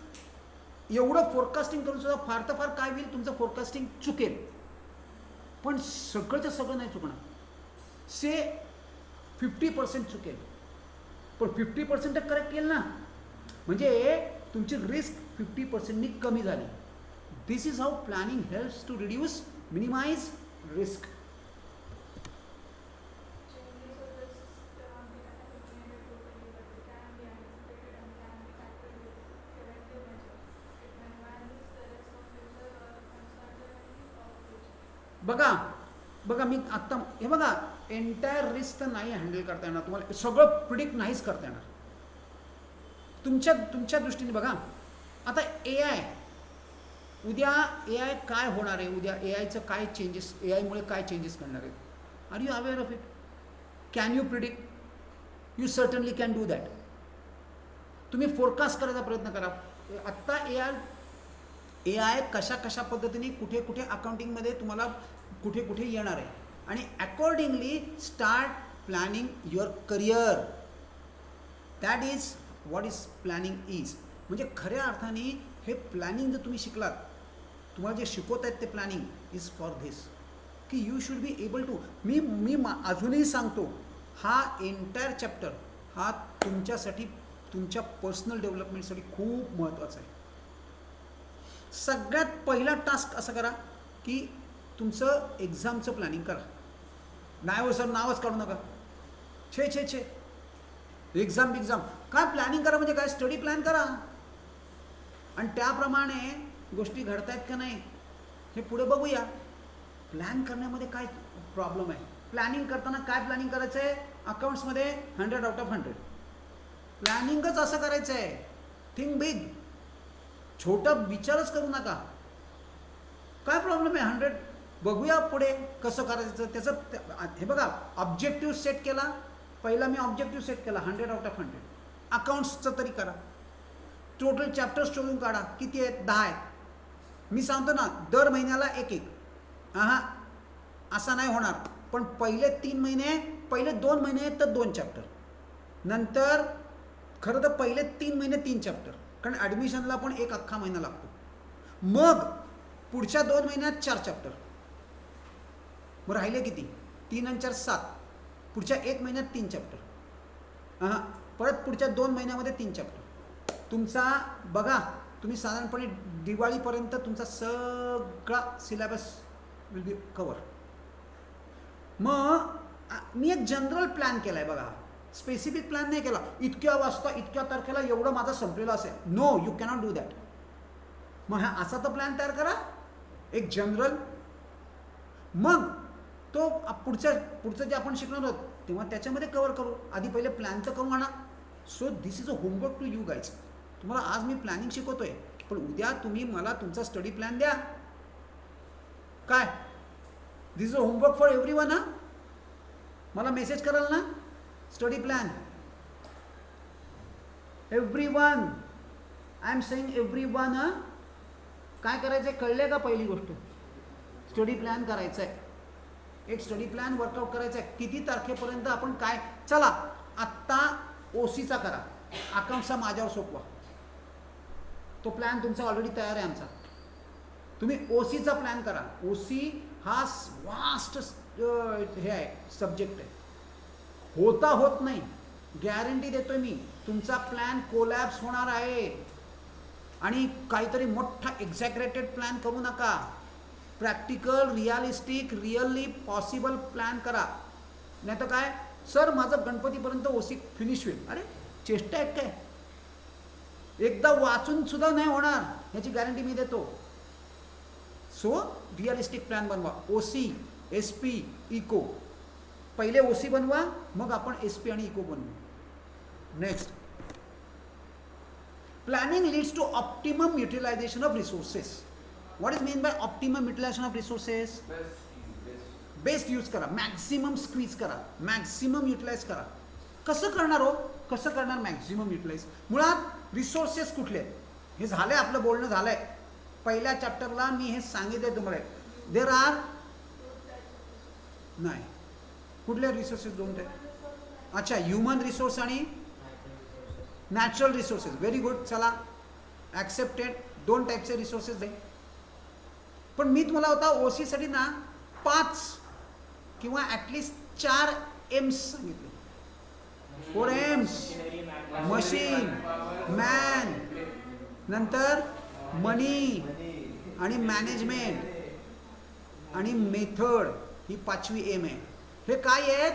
एवढं फोरकास्टिंग करून सुद्धा फार तर फार काय होईल, तुमचं फोरकास्टिंग चुकेल. पण सगळंच्या सगळं नाही चुकणार. से 50% चुकेल, पण 50% तर करेक्ट केलं ना, म्हणजे तुमची रिस्क 50%नी कमी झाली. This is how planning helps to reduce, minimise risk. Changes of the बघा बघा मी आत्ता हे बघा एंटायर रिस्क तर नाही हँडल करता येणार तुम्हाला, सगळं प्रिडिक्ट नाहीच करता येणार तुमच्या दृष्टीने. बघा आता ए आय, उद्या ए आय काय होणार आहे, उद्या ए आयचं काय चेंजेस, ए आयमुळे काय चेंजेस करणार आहेत, are you aware of it? Can you predict? You certainly can do that. तुम्ही फोरकास्ट करायचा प्रयत्न करा. आत्ता ए आय कशा पद्धतीने कुठे कुठे अकाउंटिंगमध्ये तुम्हाला कुठे कुठे येणार आहे आणि accordingly start planning your career. That is what is planning is. म्हणजे खऱ्या अर्थाने हे प्लॅनिंग जर तुम्ही शिकलात, तुम्हाला जे शिकवत आहेत ते प्लॅनिंग इज फॉर धिस की you should be able to. मी अजूनही सांगतो, हा एंटायर चॅप्टर हा तुमच्यासाठी, तुमच्या पर्सनल डेव्हलपमेंटसाठी खूप महत्त्वाचा आहे. सगळ्यात पहिला टास्क असा करा की तुमचं एक्झामचं प्लॅनिंग करा. नाही हो सर, नावच काढू नका. छे एक्झाम काय प्लॅनिंग करा म्हणजे काय, स्टडी प्लॅन करा आणि त्याप्रमाणे गोष्टी घडतायत का नाही हे पुढे बघूया. प्लॅन करण्यामध्ये काय प्रॉब्लेम आहे? प्लॅनिंग करताना काय प्लॅनिंग करायचं आहे? अकाउंट्समध्ये 100 आउट ऑफ 100 प्लॅनिंगच असं करायचं आहे. Think big. छोटं विचारच करू नका. काय प्रॉब्लेम आहे? 100 बघूया पुढे कसं करायचं त्याचं. हे बघा, ऑब्जेक्टिव्ह सेट केला, पहिला मी ऑब्जेक्टिव्ह सेट केला 100 आउट ऑफ 100. अकाउंट्सचं तरी करा. टोटल चॅप्टर्स शोधून काढा, किती आहेत? 10 आहेत. मी सांगतो ना, दर महिन्याला एक. असा नाही होणार. पण पहिले 3 महिने, पहिले 2 महिने आहेत तर 2 चॅप्टर, नंतर खरं तर पहिले 3 महिने 3 चॅप्टर, कारण ॲडमिशनला पण एक अख्खा महिना लागतो. मग पुढच्या 2 महिन्यात 4 चॅप्टर. मग राहिले किती? 3 आणि 4 7. पुढच्या 1 महिन्यात 3 चॅप्टर. परत पुढच्या 2 महिन्यामध्ये 3 चॅप्टर. तुमचा बघा, तुम्ही साधारणपणे दिवाळीपर्यंत तुमचा सगळा सिलेबस विल बी कवर. मग मी एक जनरल प्लॅन केला आहे बघा, स्पेसिफिक प्लॅन नाही केला. इतक्या वाजता इतक्या तारखेला एवढं माझा संपलेला असेल. No, you cannot do that. मग हा असा तर प्लॅन तयार करा, एक जनरल. मग तो पुढचं जे आपण शिकणार आहोत तेव्हा त्याच्यामध्ये कव्हर करू. आधी पहिले प्लॅन तर करू आणा. So this is a homework to you guys. तुम्हाला आज मी प्लॅनिंग शिकवतोय, पण उद्या तुम्ही मला तुमचा स्टडी प्लॅन द्या. काय? This is a homework for everyone. मला मेसेज कराल ना, study plan. Everyone, I am saying everyone. काय करायचंय कळले का? पहिली गोष्ट स्टडी प्लॅन करायचा आहे. एक स्टडी प्लॅन वर्कआउट करायचा आहे. किती तारखेपर्यंत आपण काय, चला आत्ता ओसीचा करा, अकाउंटचा माझ्यावर सोपवा. तो प्लॅन तुमचा ऑलरेडी तयार आहे आमचा. तुम्ही ओसीचा प्लॅन करा. ओसी हा वास्ट हे आहे, सब्जेक्ट आहे. होत नाही, गॅरंटी देतोय मी. तुमचा प्लॅन कोलॅप्स होणार आहे. आणि काहीतरी मोठा एक्झॅग्रेटेड प्लॅन करू नका. Practical, realistic, really possible plan करा. नाही तर काय, सर माझं गणपतीपर्यंत ओसी फिनिश होईल. अरे चेष्टा आहे काय? एकदा वाचून सुद्धा नाही होणार, ह्याची गॅरंटी मी देतो. सो रिअलिस्टिक प्लॅन बनवा. OC, SP, eco. पहिले ओसी बनवा, मग आपण SP आणि इको बनवू. Next, planning leads to optimum utilisation of resources. What is mean by optimum utilisation of resources? Best use करा, मॅक्सिमम स्क्वीज करा, मॅक्सिमम युटिलाइज करा. कसं करणार हो? कसं करणार मॅक्सिमम युटिलाइज? मुळात रिसोर्सेस कुठले आहेत हे झालंय, आपलं बोलणं झालंय. पहिल्या चॅप्टरला मी हे सांगितलंय तुम्हाला. देर आर नाही कुठले रिसोर्सेस? 2 टाईप. अच्छा, ह्युमन रिसोर्स आणि नॅचरल रिसोर्सेस. Very good. चला, ॲक्सेप्टेड. 2 टाईपचे रिसोर्सेस आहे. पण मी तुम्हाला होता ओसीसाठी ना 5 किंवा ॲटलिस्ट 4 एम्स सांगितले. 4 एम्स. मशीन, मॅन, नंतर मनी आणि मॅनेजमेंट आणि मेथड, ही 5वी एम आहे. हे काय आहेत?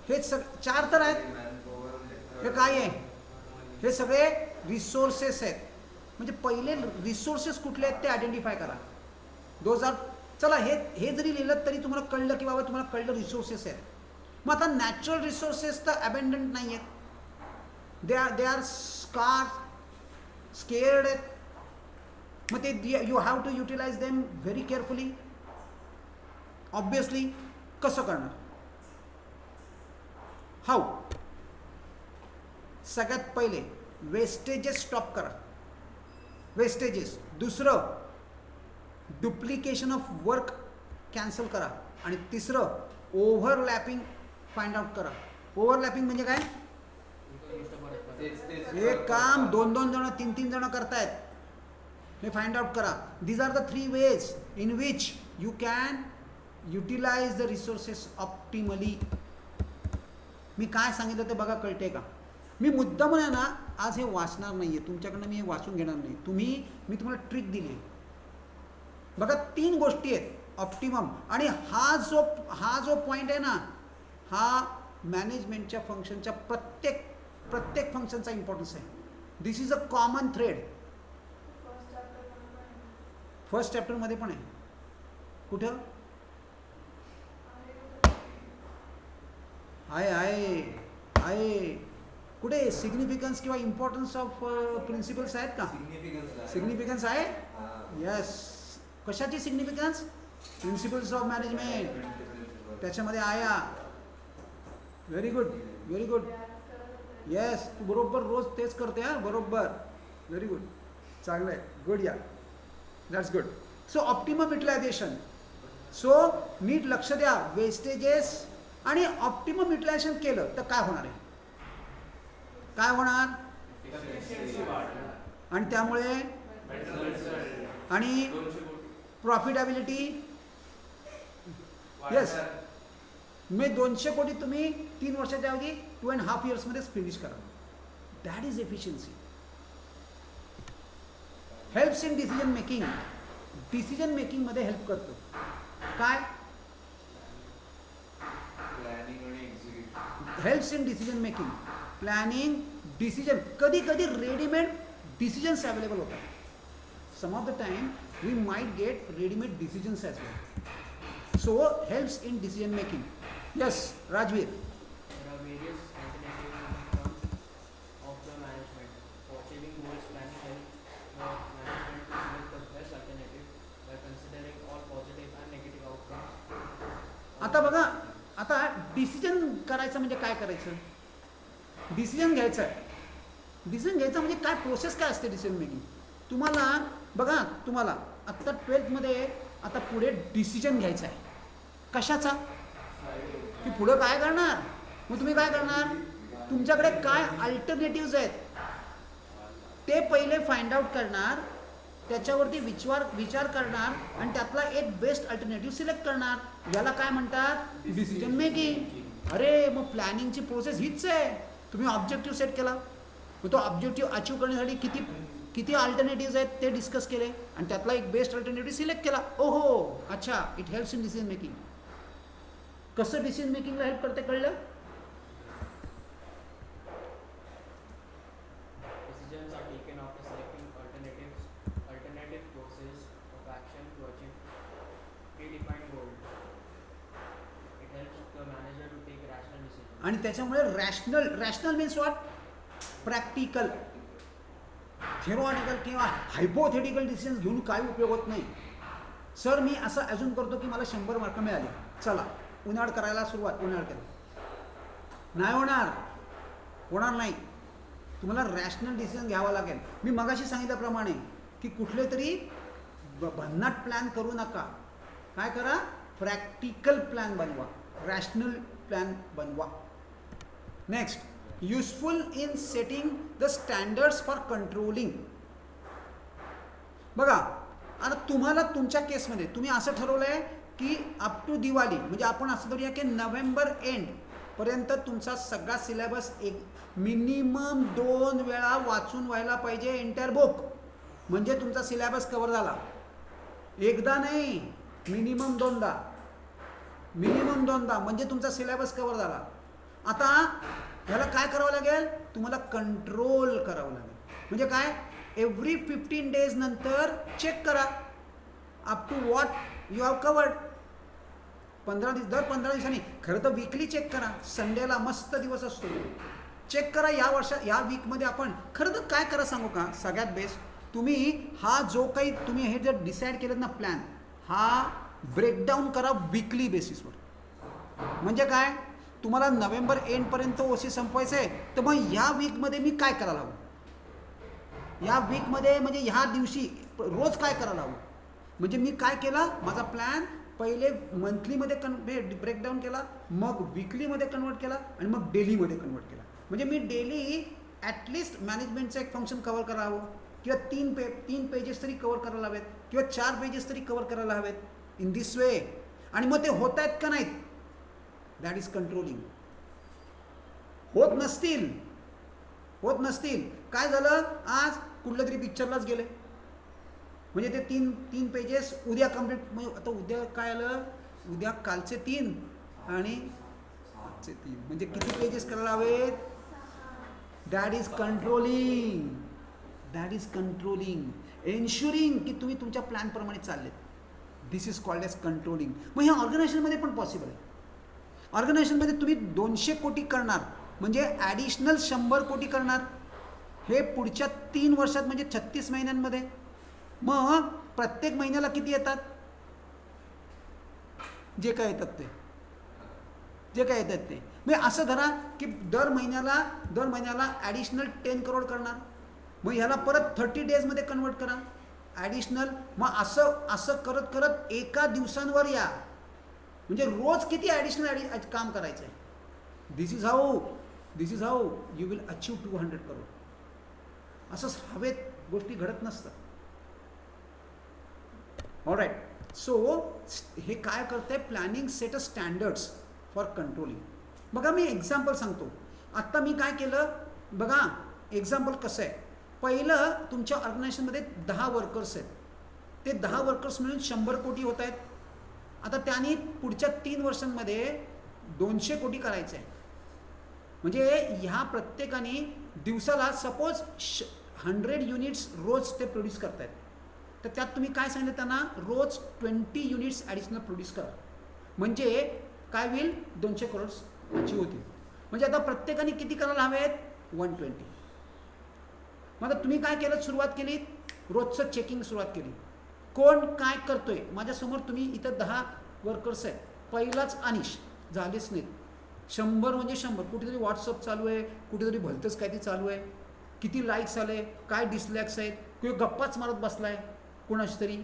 हे 4 तर आहेत. हे काय आहे? हे सगळे रिसोर्सेस आहेत. म्हणजे पहिले रिसोर्सेस कुठले आहेत ते आयडेंटिफाय करा. दोज आर चला हे जरी लिहिलं तरी तुम्हाला कळलं की बाबा तुम्हाला कळलं रिसोर्सेस आहेत. मग आता नॅचरल रिसोर्सेस तर अबेंडंट नाही आहेत, दे आर स्केअर्ड आहेत. मग ते you have to utilise them very carefully. Obviously कसं करणार? हाऊ? सगळ्यात पहिले वेस्टेजेस स्टॉप करा, वेस्टेजेस. दुसरं डुप्लिकेशन ऑफ वर्क कॅन्सल करा. आणि तिसरं ओव्हरलॅपिंग फाइंड आउट करा. ओव्हरलॅपिंग म्हणजे काय? एक काम 2-2 जण 3-3 जण करतायत हे फाइंड आउट करा. These are the 3 ways in which you can utilize the resources optimally. मी काय सांगितलं ते बघा, कळते का? मी मुद्दाम आहे ना आज हे वाचणार नाहीये तुमच्याकडनं, मी हे वाचून घेणार नाही. मी तुम्हाला ट्रिक दिली बघा. 3 गोष्टी आहेत ऑप्टिमम. आणि हा जो पॉइंट आहे ना, हा मॅनेजमेंटच्या फंक्शनच्या प्रत्येक फंक्शनचा इम्पॉर्टन्स आहे. This is a common thread. First चॅप्टरमध्ये पण आहे. कुठं आहे कुठे? सिग्निफिकन्स किंवा इम्पॉर्टन्स ऑफ प्रिन्सिपल्स आहेत का? सिग्निफिकन्स आहे. यस. कशाची सिग्निफिकन्स? Principles of management. त्याच्यामध्ये आया. Very good, very good. Yes, तू बरोबर रोज तेच करते हा, बरोबर. व्हेरी गुड, चांगलं आहे. Good, yeah that's good. So optimum utilisation. So नीट लक्ष द्या. वेस्टेजेस आणि ऑप्टिमम युटिलायझेशन केलं तर काय होणार आहे? काय होणार? आणि त्यामुळे आणि प्रॉफिटेबिलिटी. येस. मी 200 कोटी तुम्ही 3 वर्षाच्या अवधी 2.5 yearsमध्येच फिनिश करा. That is efficiency. Helps in decision making. Decision making मध्ये हेल्प करतो. काय? Helps in decision making. Planning, decision. कधी कधी रेडीमेड डिसिजन्स अवेलेबल होतात. Some of the time we might get readymade decisions as well. So helps in decision making. Yes, Rajveer. There are various alternatives in terms of the management. For achieving goals, planning helps the management to select the best alternative by considering all positive and negative outcomes. आता बघा, आता decision करायचं म्हणजे काय करायचं? Decision घ्यायचं आहे. Decision घ्यायचं म्हणजे काय? प्रोसेस काय असते डिसिजन मेकिंग? तुम्हाला बघा, तुम्हाला आत्ता 12th मध्ये आता पुढे डिसिजन घ्यायचा आहे. कशाचा? की पुढं काय करणार? मग तुम्ही काय करणार? तुमच्याकडे काय अल्टरनेटिव्ज आहेत ते पहिले फाइंड आउट करणार, त्याच्यावरती विचार करणार आणि त्यातला एक बेस्ट अल्टरनेटिव्ह सिलेक्ट करणार. याला काय म्हणतात? Decision making. अरे मग प्लॅनिंगची प्रोसेस हीच आहे. तुम्ही ऑब्जेक्टिव्ह सेट केला, मग तो ऑब्जेक्टिव्ह अचीव्ह करण्यासाठी किती अल्टरनेटिव्ज आहेत ते डिस्कस केले आणि त्यातला एक बेस्ट अल्टरनेटिव्ह सिलेक्ट केला. ओहो, अच्छा, it helps in decision making. कसं डिसिजन मेकिंगला हेल्प करते कळलं? Decisions are taken after selecting alternative courses of action to achieve predefined goal. It helps the manager to take rational decisions. आणि त्याच्यामुळे rational means what? Practical. Theoretical किंवा hypothetical decisions घेऊन काही उपयोग होत नाही. सर मी असं अजून करतो की मला 100 मार्क मिळाले, चला उन्हाळ करायला सुरुवात. उन्हाळ केलं नाही होणार नाही. तुम्हाला रॅशनल डिसिजन घ्यावा लागेल. मी मगाशी सांगितल्याप्रमाणे की कुठले तरी भन्नाट प्लॅन करू नका. काय करा? प्रॅक्टिकल प्लॅन बनवा, रॅशनल प्लॅन बनवा. Next, useful in setting the standards for controlling. बघा, आता तुम्हाला तुमच्या केसमध्ये तुम्ही असं ठरवलं आहे की अप टू दिवाळी, म्हणजे आपण असं धरूया की नोव्हेंबर एंड पर्यंत तुमचा सगळा सिलेबस एक मिनिमम 2 वेळा वाचून व्हायला पाहिजे. एंटायर बुक म्हणजे तुमचा सिलेबस कव्हर झाला. एकदा नाही, मिनिमम 2दा. मिनिमम 2दा म्हणजे तुमचा सिलेबस कव्हर झाला. आता ह्याला काय करावं लागेल? तुम्हाला कंट्रोल करावं लागेल. म्हणजे काय? एव्हरी 15 days नंतर चेक करा up to you have covered. 15 दिवसांनी. खरं तर वीकली चेक करा. संडेला मस्त दिवस असतो, चेक करा. या वीकमध्ये आपण खरं तर काय करा सांगू का, सगळ्यात बेस्ट तुम्ही हा जो काही तुम्ही हे जर डिसाईड केलं ना प्लॅन, हा ब्रेकडाऊन करा वीकली बेसिसवर. म्हणजे काय, तुम्हाला नोव्हेंबर एंडपर्यंत ओसी संपवायचं आहे, तर मग ह्या वीकमध्ये मी काय करायला हवं, या वीकमध्ये म्हणजे ह्या दिवशी रोज काय करायला हवं. म्हणजे मी काय केला, माझा प्लॅन पहिले मंथलीमध्ये ब्रेकडाऊन केला, मग वीकलीमध्ये कन्वर्ट केला आणि मग डेलीमध्ये कन्वर्ट केला. म्हणजे मी डेली ॲटलिस्ट मॅनेजमेंटचं एक फंक्शन कवर करायला हवं, किंवा 3 पेजेस तरी कवर करायला हवेत, किंवा 4 पेजेस तरी कवर करायला हवेत, इन दिस वे. आणि मग ते होत आहेत का नाहीत, दॅट इज कंट्रोलिंग. होत नसतील काय झालं, आज कुठल्या तरी पिक्चरलाच गेले, म्हणजे ते 3 पेजेस उद्या कम्प्लीट. म्हणजे आता उद्या काय आलं, उद्या कालचे 3 आणि आजचे 3, म्हणजे किती पेजेस करायला हवेत. That is controlling. एन्शुरिंग की तुम्ही तुमच्या प्लॅनप्रमाणे चाललेत. दिस इज कॉल्ड एज कंट्रोलिंग. मग ह्या ऑर्गनायझेशनमध्ये पण पॉसिबल आहे. ऑर्गनायझेशनमध्ये तुम्ही 200 कोटी करणार, म्हणजे ॲडिशनल 100 कोटी करणार, हे पुढच्या 3 वर्षात म्हणजे 36 महिन्यांमध्ये. मग प्रत्येक महिन्याला किती येतात, जे काय येतात ते म्हणजे असं धरा की दर महिन्याला ॲडिशनल 10 करोड करणार. मग ह्याला परत 30 डेजमध्ये कन्वर्ट करा ॲडिशनल. मग असं करत एका दिवसांवर या, म्हणजे रोज किती ॲडिशनल काम करायचं आहे. This is how you will achieve 200 crore. असंच हवेत गोष्टी घडत नसतात. ऑलराईट, सो हे काय करतंय, planning set a standards for controlling. बघा मी एक्झाम्पल सांगतो. आत्ता मी काय केलं बघा, एक्झाम्पल कसं आहे. पहिलं तुमच्या ऑर्गनायझेशनमध्ये 10 वर्कर्स आहेत, ते 10 वर्कर्स मिळून 100 कोटी होत आहेत. आता त्यांनी पुढच्या 3 वर्षांमध्ये 200 कोटी करायचं आहे. म्हणजे ह्या प्रत्येकाने दिवसाला सपोज 100 युनिट्स रोज ते प्रोड्यूस करतायत, तर त्यात तुम्ही काय सांगितलं त्यांना, रोज 20 युनिट्स ॲडिशनल प्रोड्यूस करा, म्हणजे काय होईल, 200 करोड अचीव होतील. म्हणजे आता प्रत्येकाने किती करायला हवेत, 120. मग आता तुम्ही काय केलं, सुरुवात केली, रोजचं चेकिंग सुरुवात केली, कोण काय करतोय. माझ्यासमोर तुम्ही इथं 10 वर्कर्स आहेत, पहिलाच अनिश झालेच नाहीत. 100 म्हणजे 100, कुठेतरी व्हॉट्सअप चालू आहे, कुठेतरी भलतंच काहीतरी चालू आहे, किती लाईक्स आले, काय डिसलाईक्स आहेत, किंवा गप्पाच मारत बसलाय कोणाशी तरी,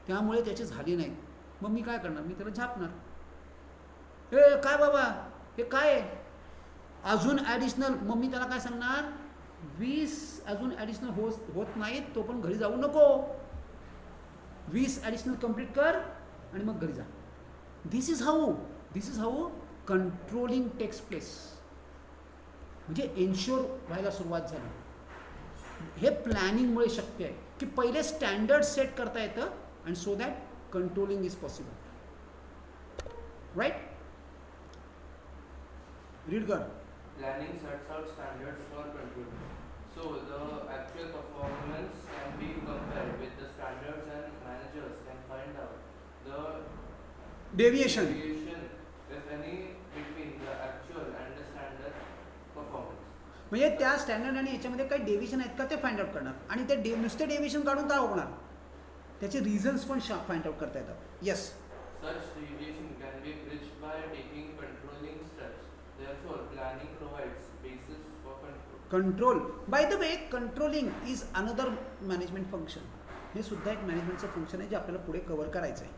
त्यामुळे त्याचे झाले नाहीत. मग मी काय करणार, मी त्याला झापणार, हे काय बाबा हे काय अजून ॲडिशनल. मग मी त्याला काय सांगणार, 20 अजून ॲडिशनल होत नाहीत, तो पण घरी जाऊ नको, 20 ॲडिशनल कंप्लीट कर आणि मग घरी जा. This is how controlling takes place. म्हणजे एन्श्योर व्हायला सुरुवात झाली. हे प्लॅनिंगमुळे शक्य आहे की पहिले स्टँडर्ड सेट करता येतं, and so that controlling is possible. Right, read कर. Planning sets out standards for control. So the actual performance can be compared with the standards, and managers can find out the deviation, if any, between the actual and the standard performance. म्हणजे त्या standard आणि याच्यामध्ये काही deviation आहेत का ते find out करणार. आणि ते नुसते डेव्हिएशन काढून काय होणार, त्याचे रिझन्स पण फाइंड आउट करता येतात. Yes, Such deviation can be bridged by taking controlling steps. Therefore, planning provides basis for control. Control. By the way, controlling is another management function. हे सुद्धा एक मॅनेजमेंटचं फंक्शन आहे जे आपल्याला पुढे कव्हर करायचं आहे.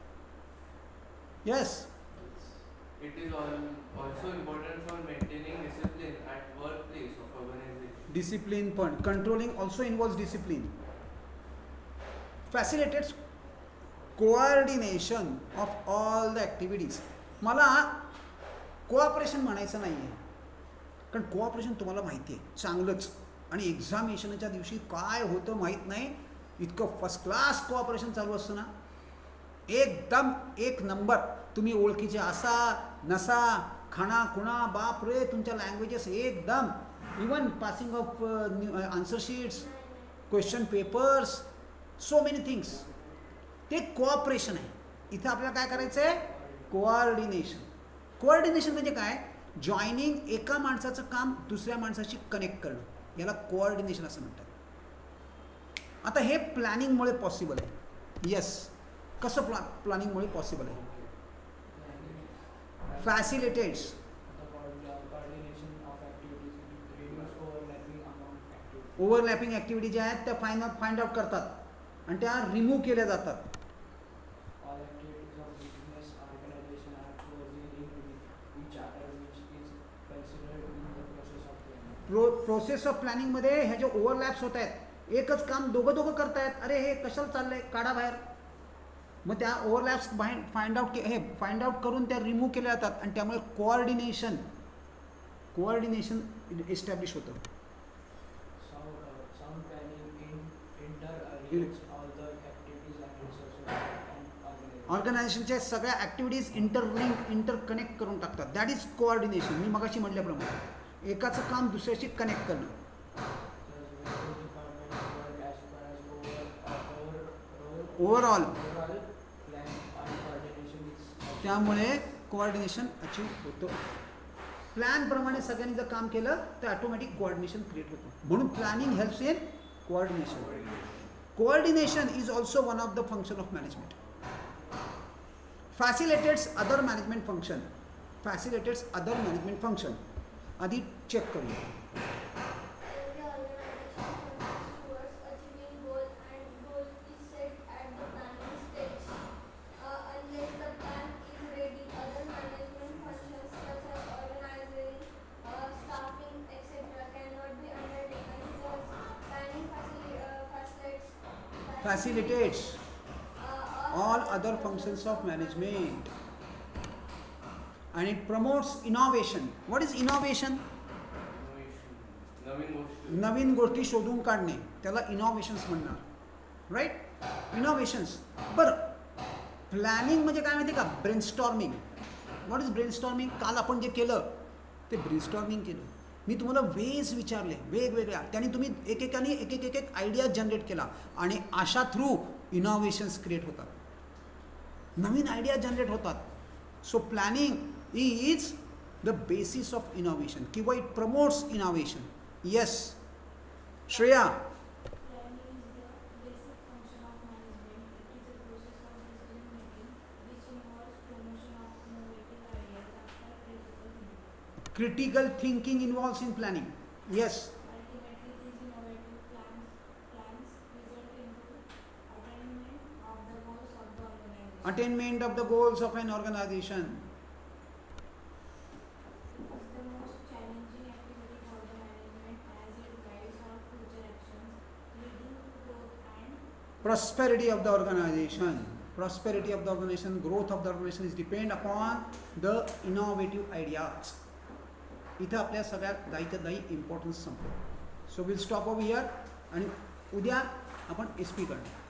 Yes, It is also important for maintaining discipline at workplace of organization. Discipline पण. Controlling also involves discipline. Facilitates coordination of all the activities. मला कोऑपरेशन म्हणायचं नाही आहे, कारण कोऑपरेशन तुम्हाला माहिती आहे चांगलंच, आणि एक्झामिनेशनच्या दिवशी काय होतं माहीत नाही, इतकं फर्स्ट क्लास कोऑपरेशन चालू असतं ना, एकदम 1 नंबर. तुम्ही ओळखीचे असा नसा, खाणा खुणा, बाप रे, तुमच्या लँग्वेजेस एकदम, even passing of answer sheets, question papers, so many things. ते कोऑपरेशन आहे. इथं आपल्याला काय करायचं आहे? कोऑर्डिनेशन. कोऑर्डिनेशन म्हणजे काय? जॉईनिंग एका माणसाचं काम दुसऱ्या माणसाशी कनेक्ट करणं, याला कोऑर्डिनेशन असं म्हणतात. आता हे प्लॅनिंगमुळे पॉसिबल आहे. येस, कसं प्लॅनिंगमुळे पॉसिबल आहे? फॅसिलिटेट्स ओव्हरलॅपिंग ॲक्टिव्हिटी ज्या आहेत त्या फाइंड आउट करतात आणि त्या रिमूव्ह केल्या जातात. प्रोसेस ऑफ प्लॅनिंगमध्ये ह्या जे ओव्हरलॅप्स होत आहेत, एकच काम दोघं करतायत, अरे हे कशाला चाललंय, काढा बाहेर. मग त्या ओव्हरलॅप्स फाइंड आउट करून त्या रिमूव्ह केल्या जातात आणि त्यामुळे कोऑर्डिनेशन एस्टॅब्लिश होतं. ऑर्गनायझेशनच्या सगळ्या ॲक्टिव्हिटीज इंटरकनेक्ट करून टाकतात. That is coordination. मी मगाशी म्हटल्याप्रमाणे एकाचं काम दुसऱ्याशी कनेक्ट करणं. ओव्हरऑल त्यामुळे कोऑर्डिनेशन अचीव होतं. प्लॅनप्रमाणे सगळ्यांनी जर काम केलं तर ऑटोमॅटिक कोऑर्डिनेशन क्रिएट होतं. म्हणून planning helps in coordination. Coordination is also one of the function of management. Facilitates other management function. Facilitates other management function. आधी चेक करूया. Every organization functions towards achieving goal and goal is set at the planning stage. Unless the plan is ready, other management functions such as organizing, staffing, etc. cannot be undertaken. Thus, planning facilitates all other functions of management and it promotes innovation. What is innovation? नवीन गोष्टी शोधून काढणे, त्याला innovations म्हणणार. Right, innovations. बरं, planning म्हणजे काय माहिती का? ब्रेनस्टॉर्मिंग. What is brainstorming? काल आपण जे केलं ते ब्रेनस्टॉर्मिंग केलं. मी तुम्हाला वेज विचारले वेगवेगळ्या, त्याने तुम्ही एकेकाने एक आयडिया जनरेट केला आणि अशा थ्रू इनोव्हेशन्स क्रिएट होतात, नवीन आयडिया जनरेट होतात. So planning is the basis of innovation किंवा it promotes innovation. Yes Shreya. Planning is the basic function of management. It is a process of decision making which involves promotion of innovative ideas after critical Critical thinking. thinking involves in planning. Yes. Ultimately, these innovative plans result into attainment of the goals of Attainment of the goals of the organization. an organization. It is the most challenging activity for the management as it guides all future actions, leading to growth and Prosperity of the organization. Prosperity of the organization, growth of the organization is depend upon the innovative ideas. इथं आपल्या सगळ्या दाईच्या दाई importance संपलं. So will stop over here आणि उद्या आपण SP करणार.